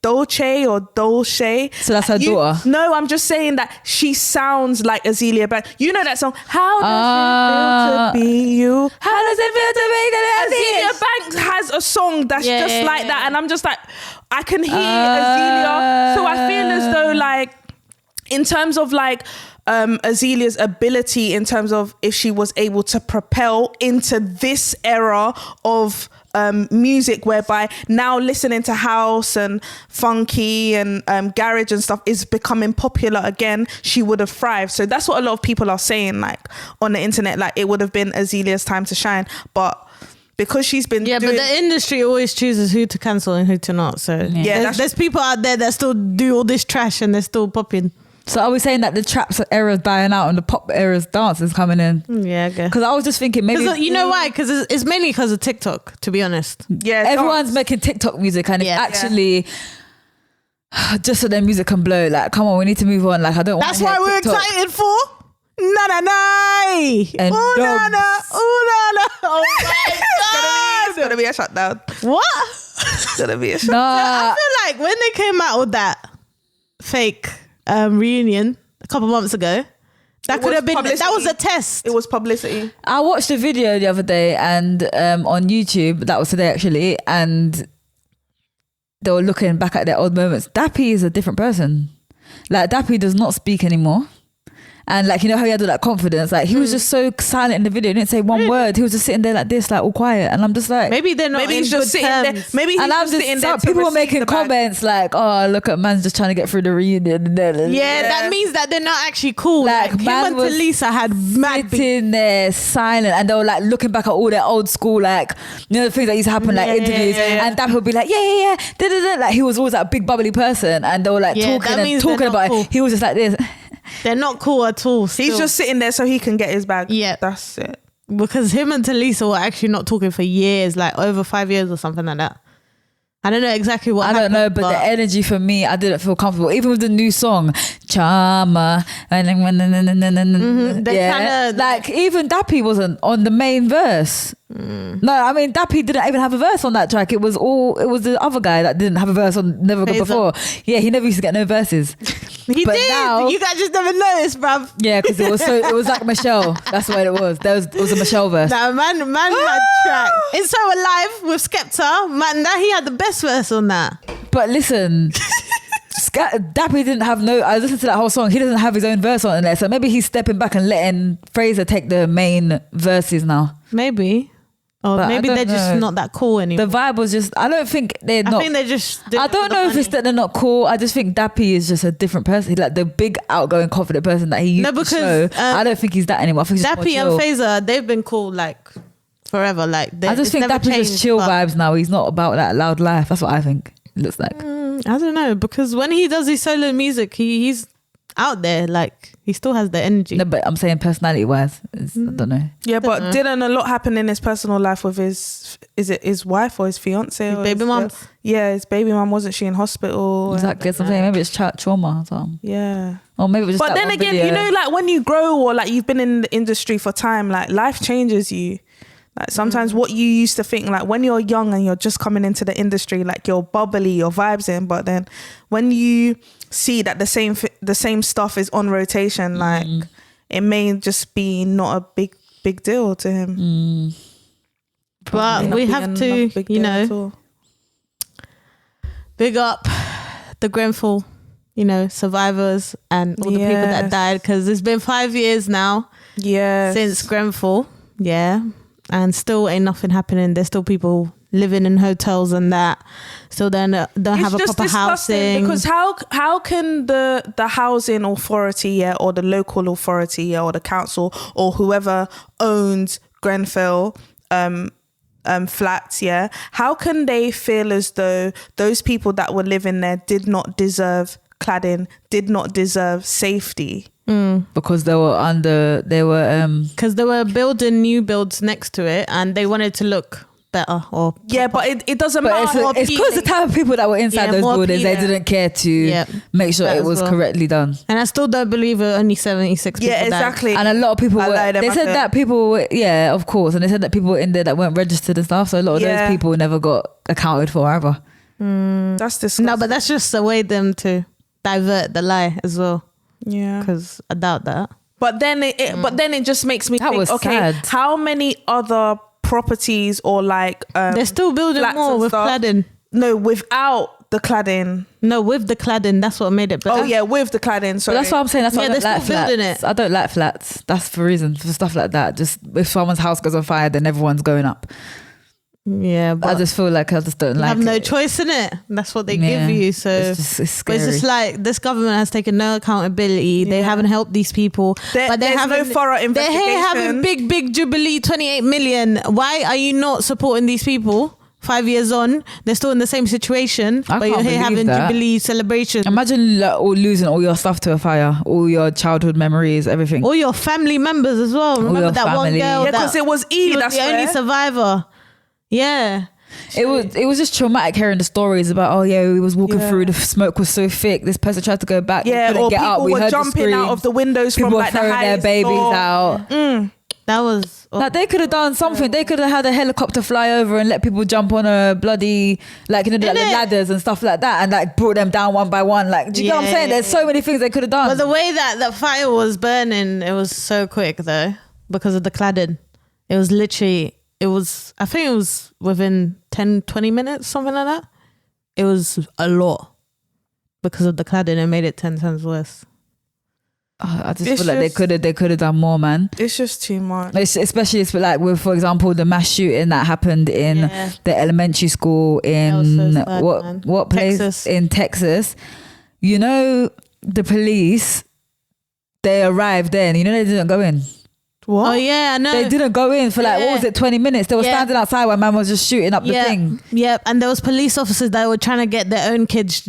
Dolce or Dolce. So that's her daughter? No, I'm just saying that she sounds like Azealia Banks. You know that song? How does it feel to be you? How does it feel to be that Azealia Banks has a song that's just like that, and I'm just like, I can hear Azealia. So I feel as though like, in terms of like Azelia's ability, in terms of if she was able to propel into this era of music, whereby now listening to house and funky and garage and stuff is becoming popular again, she would have thrived. So that's what a lot of people are saying, like on the internet, like it would have been Azelia's time to shine. But because she's been but the industry always chooses who to cancel and who to not. So there's people out there that still do all this trash and they're still popping. So are we saying that the trap era is dying out and the pop era's dance is coming in? Yeah, I guess. Because I was just thinking maybe... You know why? Because it's mainly because of TikTok, to be honest. Yeah, everyone's making TikTok music, and it's actually... just so their music can blow. Like, come on, we need to move on. Like, I don't want to hear TikTok. That's why we're excited for... Na-na-na! Oh, na-na! Oh, na-na! Oh, my God! It's gonna be a shutdown. What? It's gonna be a shutdown. I feel like when they came out with that fake... reunion a couple months ago, that could have been publicity. That was a test. It was publicity. I watched a video the other day and on YouTube, that was today actually, and they were looking back at their old moments. Dappy is a different person. Like, Dappy does not speak anymore. And like, you know how he had all that confidence, like he was just so silent in the video, he didn't say one word. He was just sitting there like this, like all quiet. And I'm just like, maybe they're not, maybe he's just sitting there. Maybe he's just sitting there. People were making comments like, oh, look at man's just trying to get through the reunion. Yeah, that means that they're not actually cool. Like him and Talisa had mad sitting there silent, and they were like looking back at all their old school, like, you know, the things that used to happen, like interviews. And Dappy would be like, yeah. Like he was always like a big bubbly person, and they were like talking about it. He was just like this. They're not cool at all. Still. He's just sitting there so he can get his bag. Yeah, that's it. Because him and Talisa were actually not talking for years, like over 5 years or something like that. I don't know exactly what I don't know, but the energy for me, I didn't feel comfortable. Even with the new song, Charma, yeah, like even Dappy wasn't on the main verse. No, I mean Dappy didn't even have a verse on that track. It was the other guy that didn't have a verse on Never Go Before. Yeah, he never used to get no verses. He did. Now, you guys just never noticed, bruv. Yeah, because it was like Michelle. That's what it was. It was a Michelle verse. Nah, man had track. It's So Alive with Skepta. Man, that he had the best verse on that. But listen, Dappy didn't have I listened to that whole song. He doesn't have his own verse on there. So maybe he's stepping back and letting Fraser take the main verses now. Maybe. Or but maybe they're just not that cool anymore. The vibe was just, I don't think they're not. I think they just. I don't know if it's that they're not cool. I just think Dappy is just a different person. Like the big, outgoing, confident person that he used to show. I don't think he's that anymore. I think Dappy and Phaser, they've been cool like forever. Like I just think Dappy's just chill vibes now. He's not about that loud life. That's what I think it looks like. I don't know, because when he does his solo music, he's out there, like he still has the energy. No, but I'm saying personality wise, I don't know. Yeah, but didn't a lot happen in his personal life with his wife or his fiance or baby mum? Yeah, his baby mum, wasn't she in hospital? Exactly, I'm saying maybe it's trauma or something. Yeah. Or maybe it was just. But then again, video. you know, like when you grow or like you've been in the industry for time, like life changes you. Like sometimes what you used to think, like when you're young and you're just coming into the industry, like you're bubbly, your vibes in, but then when you see that the same stuff is on rotation, like it may just be not a big deal to him. But we have to, you know, big up the Grenfell, you know, survivors and all the people that died, because it's been 5 years now. Yeah, since Grenfell. Yeah. And still ain't nothing happening. There's still people living in hotels and that. So then don't have a proper housing. Because how can the housing authority, or the local authority, or the council, or whoever owns Grenfell flats, how can they feel as though those people that were living there did not deserve cladding, did not deserve safety? Because they were because they were building new builds next to it and they wanted to look better or but it doesn't matter. It's because the type of people that were inside those buildings, they didn't care to make sure it was correctly done. And I still don't believe it, only 76 people exactly died. And a lot of people they said that people were, of course, and they said that people were in there that weren't registered and stuff, so a lot of those people never got accounted for either. That's disgusting. No, but that's just a way them to divert the lie as well. Yeah, because I doubt that. But then it just makes me think, sad. How many other properties or like they're still building more with cladding? No, without the cladding. No, with the cladding. That's what made it better. Oh yeah, with the cladding. Sorry, that's what I'm saying. That's why I don't like flats. It. I don't like flats. That's for reason for stuff like that. Just if someone's house goes on fire, then everyone's going up. Yeah, but I just feel like I just don't like it. You have no choice in it. That's what they give you. So it's scary. It's just like this government has taken no accountability. They haven't helped these people. But there's no thorough investigation. They're having big Jubilee, 28 million. Why are you not supporting these people? 5 years on, they're still in the same situation, but you're here having Jubilee celebration. Imagine losing all your stuff to a fire, all your childhood memories, everything. All your family members as well. Remember that one girl? Yeah, because it was she was the only survivor. Yeah. It was just traumatic hearing the stories about he was walking through, the smoke was so thick, this person tried to go back, or get people were jumping out of the windows people from were like the throwing highest their babies floor. out. That was like they could have done something. They could have had a helicopter fly over and let people jump on a bloody the ladders and stuff like that, and like brought them down one by one. Like, do you know what I'm saying? There's so many things they could have done. But the way that the fire was burning, it was so quick though, because of the cladding. It was literally. I think it was within 10, 20 minutes, something like that. It was a lot because of the cladding. It made it 10 times worse. I just feel like they could have done more, man. It's just too much. Especially like with, for example, the mass shooting that happened in the elementary school in what place? Texas. In Texas. You know, the police, they arrived there and you know they didn't go in. What? Oh yeah, I know. They didn't go in for like, what was it, 20 minutes? They were standing outside while man was just shooting up the thing. Yep, and there was police officers that were trying to get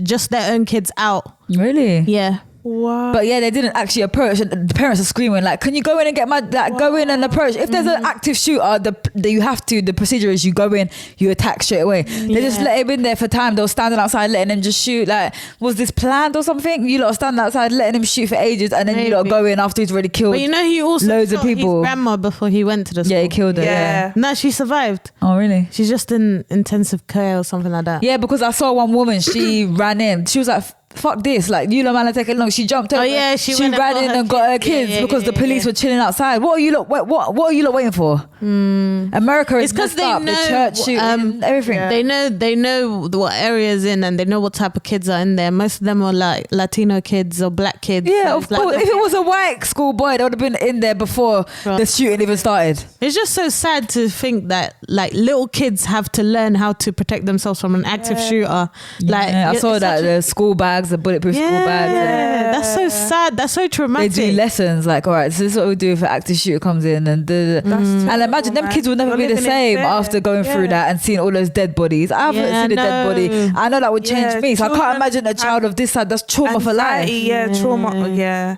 just their own kids out. Really? Yeah. Wow. But yeah, they didn't actually approach, and the parents are screaming like, "Can you go in and get my like go in and approach?" If there's an active shooter, the procedure is you go in, you attack straight away. They just let him in there for time. They were standing outside letting him just shoot. Like, was this planned or something? You lot are standing outside letting him shoot for ages, and then you lot go in after he's already killed. But you know, he also loads of people. His grandma before he went to the school. Yeah, he killed her. Yeah. No, she survived. Oh really? She's just in intensive care or something like that. Yeah, because I saw one woman. She ran in. She was like, "Fuck this! Like, you lot man are taking long." She jumped over. Oh yeah, she ran in and got her kids because the police were chilling outside. What are you lot? What are you lot waiting for? America is because they up. know The church shooting, everything. They know what areas in, and they know what type of kids are in there. Most of them are like Latino kids or black kids. Yeah, so of course. If it was a white schoolboy, they would have been in there before the shooting even started. It's just so sad to think that like little kids have to learn how to protect themselves from an active shooter. Like I saw that the school bags, the bulletproof school bags. Yeah, that's so sad. That's so traumatic. They do lessons like, all right, so this is what we do if an active shooter comes in, and and imagine them kids will never be the same after going through that and seeing all those dead bodies. I haven't seen a dead body. I know that would change me, so I can't imagine a child of this side. That's trauma for life. Trauma.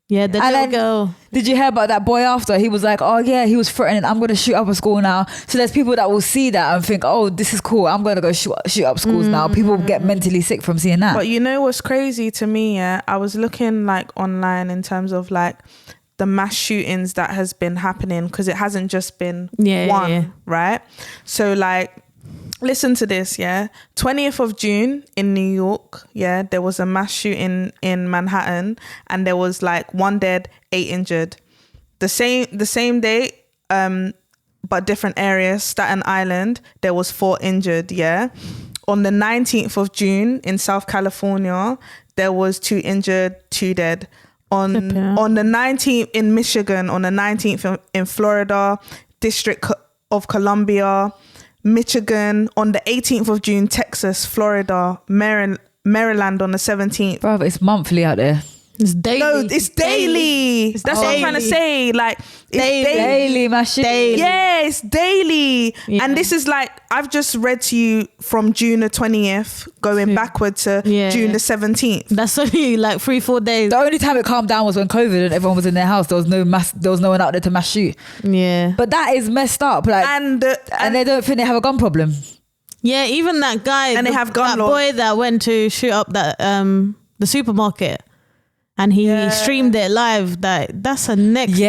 Yeah, the little girl. Did you hear about that boy after? He was like, oh yeah, he was threatening, I'm going to shoot up a school now. So there's people that will see that and think, oh, this is cool, I'm going to go shoot up schools now. People get mentally sick from seeing that. But you know what's crazy to me? Yeah, I was looking like online in terms of like the mass shootings that has been happening, because it hasn't just been one, right? So like, listen to this, 20th of June in New York, there was a mass shooting in Manhattan, and there was like 1 dead, 8 injured. The same day, but different areas, Staten Island, there was 4 injured, On the 19th of June in South California, there was 2 injured, 2 dead. On the 19th in Michigan, on the 19th in Florida, District of Columbia, Michigan, on the 18th of June, Texas, Florida, Maryland on the 17th. Bro, it's monthly out there. It's daily. No, it's daily. That's what I'm trying to say. Like, it's daily, my shit. Daily. Yeah, it's daily. Yeah. And this is like, I've just read to you from June the 20th, going backward to June the 17th. That's only like 3-4 days. The only time it calmed down was when COVID and everyone was in their house. There was no one out there to mass shoot. Yeah. But that is messed up. Like, and they don't think they have a gun problem. Yeah, even that guy, and they have gun laws. Boy that went to shoot up that the supermarket. And he streamed it live. That's a next level.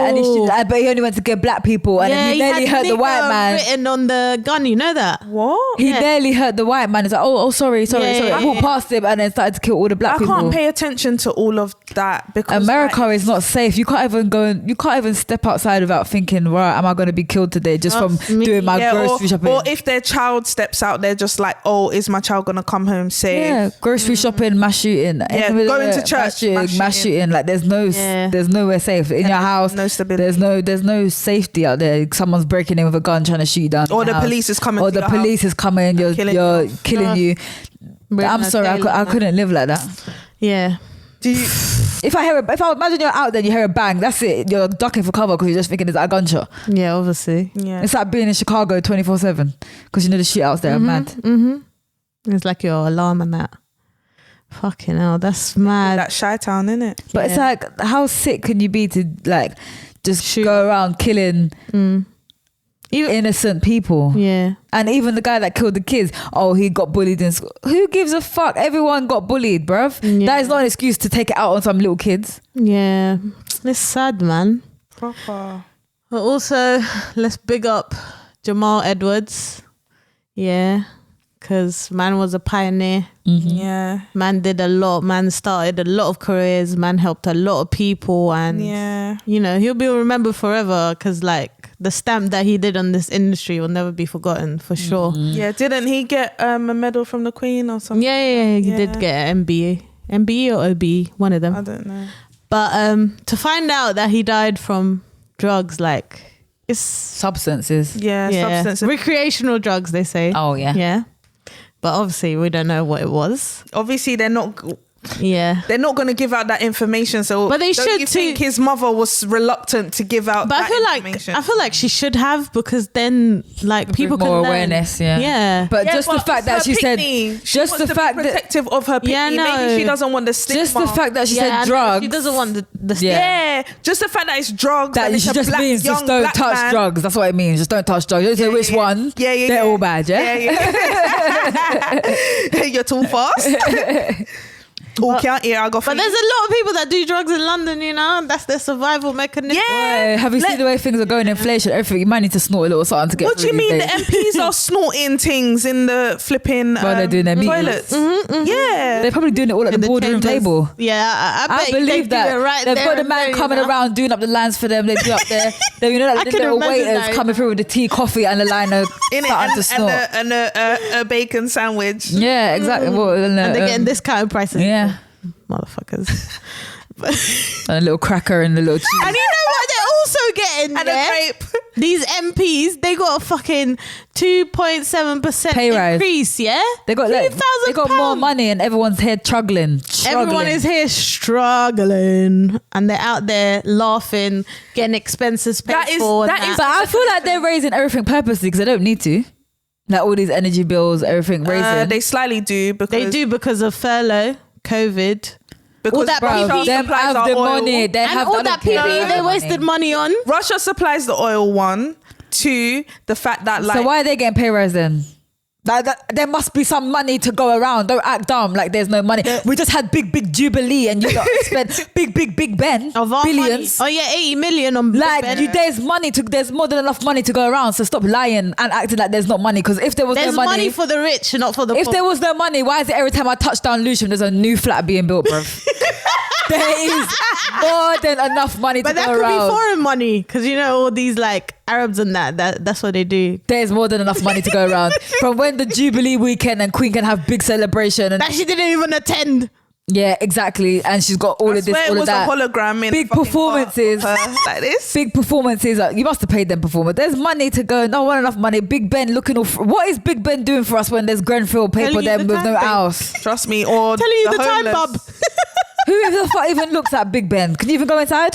And but he only went to get black people, and then he nearly hurt the white man. Written on the gun, you know that? What? He nearly hurt the white man. He's like, oh, sorry. I walked past him and then started to kill all the black people. I can't pay attention to all of that because America is not safe. You can't even step outside without thinking, right, am I going to be killed today just from doing my grocery shopping? Or if their child steps out, they're just like, oh, is my child going to come home safe? Yeah, grocery shopping, mass shooting. Going to church, mass shooting. Like there's nowhere safe in your house. No stability. There's no safety out there. Someone's breaking in with a gun trying to shoot down. Or the police is coming. Or the police is coming. You're killing you. I'm sorry, I couldn't live like that. Yeah. If I imagine you're out there and you hear a bang, that's it. You're ducking for cover because you're just thinking, is that a gunshot? Yeah, obviously. Yeah. It's like being in Chicago 24/7 because you know the shootouts there are mad. It's like your alarm and that. Fucking hell, that's mad. That Chi-town, innit? But it's like, how sick can you be to like just go around killing even innocent people? Yeah. And even the guy that killed the kids, he got bullied in school. Who gives a fuck? Everyone got bullied, bruv. Yeah. That is not an excuse to take it out on some little kids. Yeah. It's sad, man. Proper. But also, let's big up Jamal Edwards. Yeah. Because man was a pioneer. Yeah. Man did a lot. Man started a lot of careers. Man helped a lot of people. And, you know, he'll be remembered forever because, like, the stamp that he did on this industry will never be forgotten, for sure. Yeah, didn't he get a medal from the Queen or something? Yeah, he did get an MBE or OB, one of them. I don't know. But to find out that he died from drugs, like, it's... Substances. Yeah, substances. Recreational drugs, they say. Oh, yeah. Yeah. But obviously, we don't know what it was. Obviously, they're not... Yeah. They're not going to give out that information. So, But they don't should you think too. his mother was reluctant to give out But that I feel information? like she should have, because then like people can more learn. awareness. Yeah. But Yeah, just the but fact that her she said, Pickney, she just wants the to be fact that, protective of her Pickney. Yeah, no. Maybe she doesn't want the stigma. just the fact that she I said know, drugs. She doesn't want the Yeah, just the fact that it's drugs. That and it's she a just black, means young just don't black touch man. drugs. That's what it means. Just don't touch drugs. You don't say which one. Yeah. They're all bad, yeah? Yeah. You're too fast. Oh, can't hear. I got. But there's a lot of people that do drugs in London, you know. That's their survival mechanism. Yeah. Have you seen the way things are going? Inflation, everything. You might need to snort a little something to get What do you through these mean the days. MPs are snorting things in the flipping While they're doing their toilets? meetings. Yeah. They're probably doing it all at In the boardroom chambers. table. Yeah, I bet I believe they that. do it right They've there got the and man there, coming you know? around doing up the lines for them. They do up there. You know, I like the can little imagine waiters that. coming through with the tea, coffee, and the line of In it, starting to snort. and a bacon sandwich. Yeah, exactly. Well, And they're getting discounted prices. Yeah, Motherfuckers. and a little cracker and a little cheese. And you know what they're also getting? And yeah? a grape. These MPs, they got a fucking 2.7% Pay rise. increase, yeah? They got like, they got more £3,000. money, and everyone's here struggling. Everyone is here struggling, and they're out there laughing, getting expenses paid That is- for. and that is- But I feel like they're raising everything purposely because they don't need to. Like all these energy bills, everything raising. They slightly do because They do because of furlough, COVID, because all that Russia PPE them supplies have our the oil. money. They and have all that PPE they wasted money on. Russia supplies the oil. 1, 2, the fact that like So why are they getting pay rise then? There must be some money to go around. Don't act dumb like there's no money. We just had big Jubilee and you got spent big Ben Of our billions. money. Oh yeah, 80 million on Like Big Ben. there's more than enough money to go around. So stop lying and acting like there's not money. Because if there was There's no money for the rich, not for the if poor. there was no money, why is it every time I touch down Lucian, there's a new flat being built, bro? There is more than enough money But to that go could around. be foreign money, because you know all these like Arabs and that's what they do. There's more than enough money to go around. From when the Jubilee weekend and Queen can have big celebration and That she didn't even attend. yeah, exactly. And she's got all I of this, swear all it of was that. a hologram in Big fucking performances. part of her, like this. Big performances. You must have paid them performers. There's money to go. No one enough money. Big Ben looking all. What is Big Ben doing for us when there's Grenfell paper Telling you them the with no time, babe. house? Trust me, or Telling you the time, homeless. bub. Who the fuck even looks at Big Ben? Can you even go inside?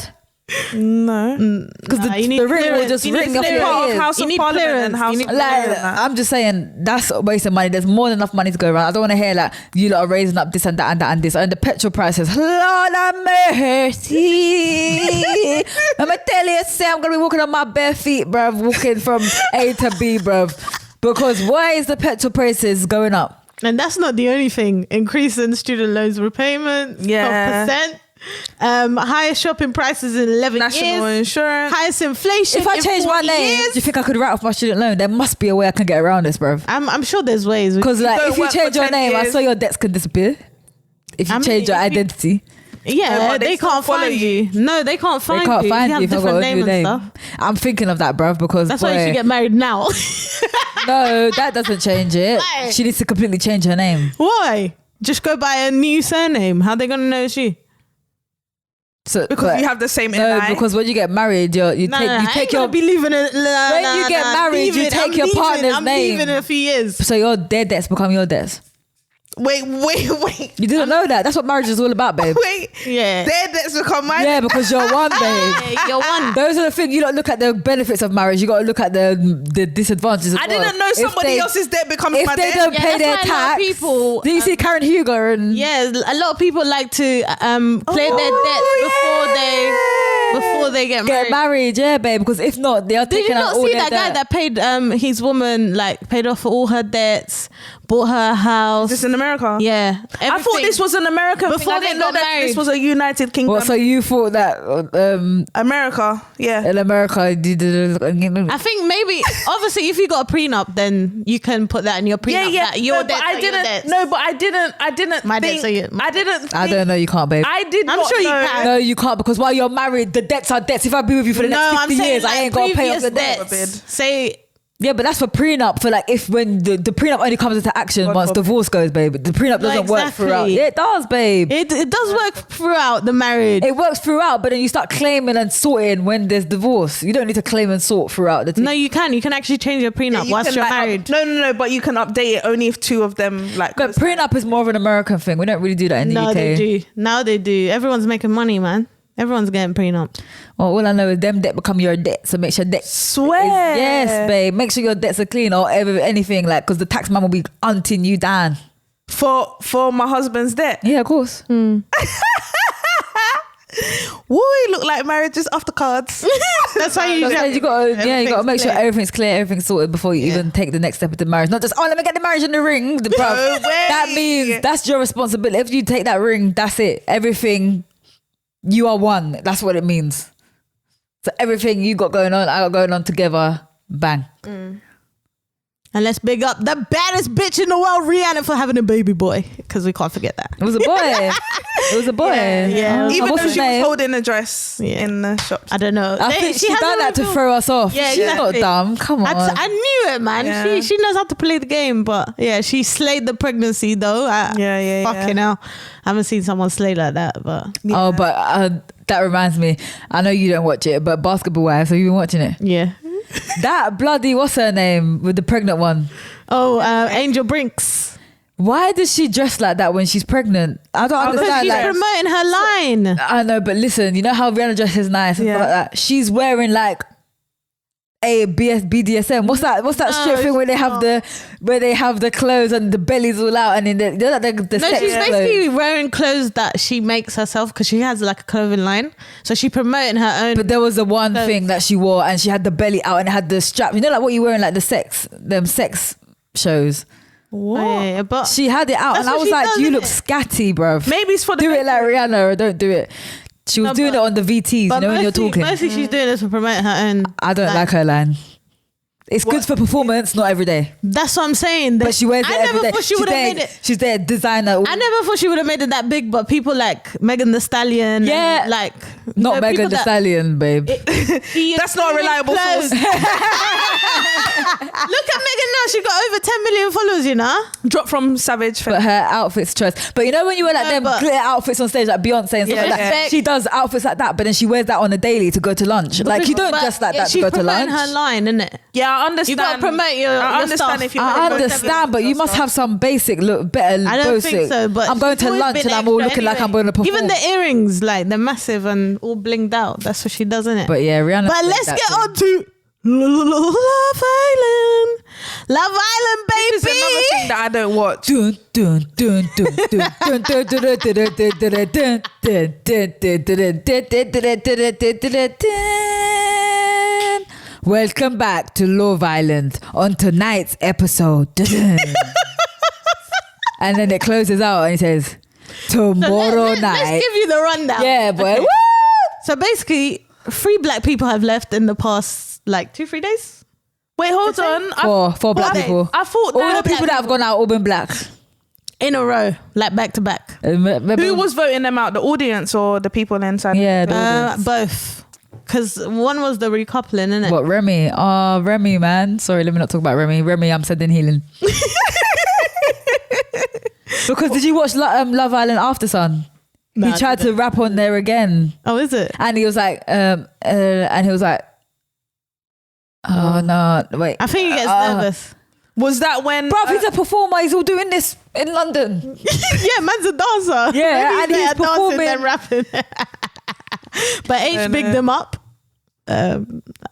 No, Because Nah, you the need ring will clearance. just You need ring off clearance. your part of ears. House You of need Parliament clearance. and House You of need Like, Parliament. I'm just saying that's a waste of money. There's more than enough money to go around. I don't want to hear like you lot are raising up this and that and that and this. And the petrol prices, Lord have mercy. I'ma tell you, say I'm gonna be walking on my bare feet, bruv, walking from A to B, bruv. Because why is the petrol prices going up? And that's not the only thing. Increase in student loans repayment, Yeah. 12%. Highest shopping prices in 11 National years. insurance. Highest inflation. If I in change my 40 name, years. do you think I could write off my student loan? There must be a way I can get around this, bruv. I'm sure there's ways. Because like, don't if you work change for your 10 name, I years. saw your debts can disappear. If you I mean, change your if you- identity. Yeah, Yeah, but they they still can't follow find you. No, they can't find They can't you. find you you have if I've got different a name new and name. stuff. I'm thinking of that, bruv, because That's why you should get married now. no, that doesn't change it. Why? She needs to completely change her name. Why? Just go buy a new surname. How they gonna know it's you? So Because you have the same no, NI. because when you get married, you No, take I ain't your gonna be leaving it. When you get married, you take your partner's I'm name. leaving in a few years. so their debts become your debts. wait. You didn't know that. That's what marriage is all about, babe. Wait, Yeah. that's become mine. Yeah, because you're one, babe. Yeah, you're one. Those are the things. You don't look at the benefits of marriage. You got to look at the disadvantages. As I well. didn't know If somebody they- else's debt becomes If my they debt. don't Yeah, pay that's their why a lot of tax, people, do you see Karen Hugo and Yeah, a lot of people like to clear their debts before they get married. get married? Yeah, babe. Because if not, they are Did taking you out not all see their that guy debt. that paid his woman, like paid off all her debts, bought her a house? This in America. Yeah, I thought everything. this was an American thing. Before I they didn't know got that married. this was a United Kingdom. Well, so you thought that America, yeah. in America, I think maybe obviously if you got a prenup, then you can put that in your prenup. Yeah. That your No, but debts I are your didn't. debts. No, but I didn't. My think, debts are your- I didn't. I don't know. You can't, babe. I did. I'm not sure you know. can. No, you can't because while you're married, the debts are debts. If I be with you for the No, next I'm 50 saying years, I like ain't gonna pay off previous the debt. debts. Say Yeah, but that's for prenup. For like if when the prenup only comes into action once divorce goes, babe. The prenup doesn't work throughout. Yeah, it does, babe. It does work throughout the marriage. It works throughout, but then you start claiming and sorting when there's divorce. You don't need to claim and sort throughout the. No, you can. You can actually change your prenup whilst you're married. No. But you can update it only if two of them like. But prenup is more of an American thing. We don't really do that in the UK. No, they do. Now they do. Everyone's making money, man. Everyone's getting prenup. Well, all I know is them debt become your debt. So make sure debt. Swear. Yes, babe. Make sure your debts are clean or anything like because the tax man will be hunting you down. For my husband's debt. Yeah, of course. Woo, look like marriages off the cards. That's why you gotta make sure everything's clear, everything's sorted before you even take the next step into marriage. Not just let me get the marriage in the ring. That means that's your responsibility. If you take that ring, that's it. Everything, you are one. That's what it means. So everything you got going on, I got going on together. Bang. And let's big up the baddest bitch in the world, Rihanna, for having a baby boy, because we can't forget that. It was a boy. It was a boy. Yeah. Even though she was holding a dress in the shops. I don't know. I think she done that to throw us off. Yeah, she's exactly. not dumb. Come on. I knew it, man. Yeah. She knows how to play the game, but yeah, she slayed the pregnancy though. Fucking hell. I haven't seen someone slay like that, but Oh, but that reminds me. I know you don't watch it, but Basketball Wives, have you been watching it? yeah. That bloody, what's her name with the pregnant one? Oh, Angel Brinks. Why does she dress like that when she's pregnant? I don't understand. She's promoting her line. I know, but listen, you know how Rihanna dresses nice and stuff like that? She's wearing like a BDSM. What's that strip thing where they have the clothes and the belly's all out and in the No, sex she's clothes. basically wearing clothes that she makes herself because she has like a clothing line. So she's promoting her own. But there was the one thing that she wore and she had the belly out and it had the strap. You know, like what you wear in like them sex shows. What? Yeah, but she had it out and I was like, you look scatty, bruv. Maybe it's for the do it like Rihanna or don't do it. She was doing it on the VTs, you know, when you're talking. Mostly she's doing this to promote her own. I don't like her line. It's good for performance, not every day. That's what I'm saying. But she wears it every day. I never thought she would have made it. She's there, designer. I never thought she would have made it that big, but people like Megan Thee Stallion. Yeah. And like. Not Megan Thee Stallion, babe. That's not a reliable source. Look at Megan now. She got over 10 million followers, you know? Dropped from Savage. But her outfit's choice. But you know when you wear like them glitter outfits on stage, like Beyonce and stuff like that, she does outfits like that, but then she wears that on a daily to go to lunch. Like you don't dress like that to go to lunch. She's promoting her line, innit? Yeah, I understand. You got to promote your understand stuff. if you. I understand, but you must have some basic look, better. I don't think so. But I'm going to lunch and I'm all looking like I'm going to perform. Even the earrings, like they're massive and all blinged out. That's what she does, innit? But yeah, Rihanna. But let's get on to Love Island. Love Island, baby. This is another thing that I don't watch. Dun, dun, dun, dun, dun, dun, dun, dun. Welcome back to Love Island on tonight's episode. And then it closes out and it says, tomorrow night. Let's give you the rundown. Yeah, boy. Okay. So basically, 3 black people have left in the past, like 2-3 days. Wait, hold on. Four black people. I thought all the people that have gone out all been black. In a row, like back to back. Who was voting them out? The audience or the people inside? Yeah, the audience. Both. Because one was the recoupling, innit? What, Remy? Oh, Remy, man. Sorry, let me not talk about Remy. Remy, I'm sending healing. Because did you watch Love Island After Sun? He tried to rap on there again. Oh, is it? And he was like, oh no, wait. I think he gets nervous. Was that when? Bruv, he's a performer. He's all doing this in London. Yeah, man's a dancer. Yeah, and he's performing and rapping. But H bigged them up. I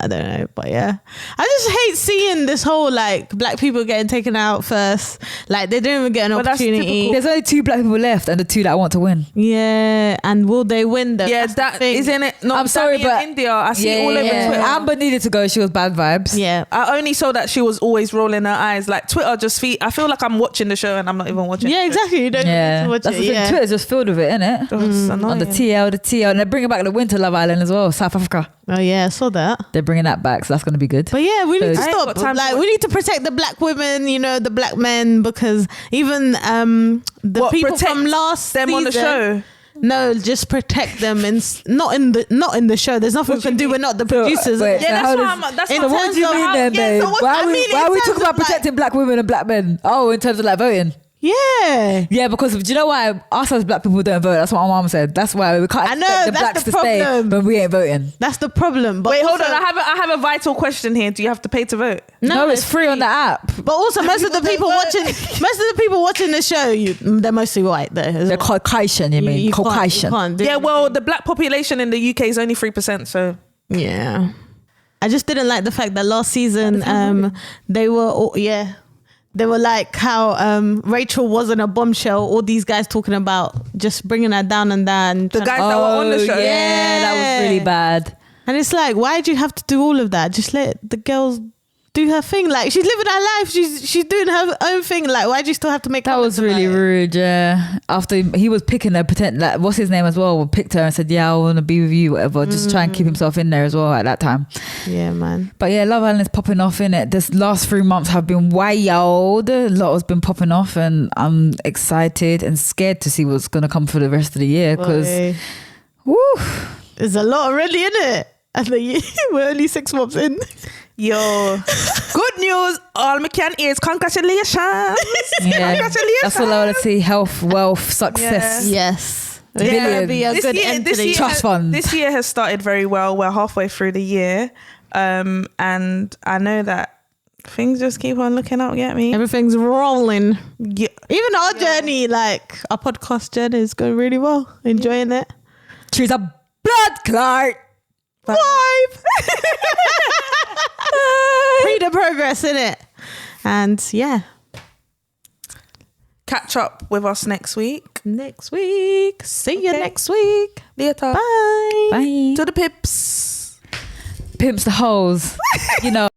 don't know, but yeah, I just hate seeing this whole like black people getting taken out first. Like they don't even get an opportunity. There's only 2 black people left, and the 2 that want to win. Yeah, and will they win though? Yeah, that isn't it. Not I'm sorry, but India, I see all over Twitter. Amber needed to go. She was bad vibes. Yeah, I only saw that she was always rolling her eyes. Like Twitter just I feel like I'm watching the show and I'm not even watching. Yeah, exactly. You don't need to watch that's it. The thing. Yeah. Twitter's just filled with it, innit? On the TL, and they're bringing back the Winter Love Island as well, South Africa. Oh yeah, I saw that. They're bringing that back, so that's going to be good. But yeah, we need to stop. Like we need to protect the black women, you know, the black men, because even the people from last them season, on the show. No, just protect them and not in the show. There's nothing we can do. We're not the producers. wait, Yeah, so that's in what What do you mean then, babe? Why are we talking about protecting black women and black men? Oh, in terms of like voting. Yeah. Yeah, because do you know why us as black people don't vote? That's what my mom said. That's why we can't I know, expect the that's blacks the to stay problem. when we ain't voting. That's the problem. But Wait, hold also- on. I have a vital question here. Do you have to pay to vote? No, it's free on the app. But also, most of the people watching the show, they're mostly white. They're Caucasian, you mean? Caucasian. Can't do Yeah, anything. well, the black population in the UK is only 3%. So Yeah. I just didn't like the fact that last season they were like how Rachel wasn't a bombshell. All these guys talking about just bringing her down and down. the guys that were on the show. Yeah, that was really bad. And it's like, why do you have to do all of that? Just let the girls do her thing. Like, she's living her life. She's doing her own thing. Like, why do you still have to make That was comments really about it? rude, yeah. After he was picking her, pretend like what's his name as well, picked her and said, yeah, I want to be with you, whatever. Just try and keep himself in there as well at that time. Yeah, man. But yeah, Love Island is popping off, innit? This last 3 months have been wild. A lot has been popping off, and I'm excited and scared to see what's going to come for the rest of the year, because Boy, woo, there's a lot already in it. And we're only 6 months in. Yo, good news. All me can is congratulations. yeah, Congratulations. that's all I want to see. Health, wealth, success. Yes. Yeah. It's going to be a This good year- end this to the year- Trust fund. This year has started very well. We're halfway through the year. And I know that things just keep on looking up, get me? Everything's rolling. Yeah. Even our journey, like our podcast journey is going really well. Enjoying it. She's a blood clot. 5. Freedom progress, innit? And yeah. Catch up with us next week. Next week. See you Okay. next week. Later. Bye. Bye. To the pips. Pimps the hoes. You know.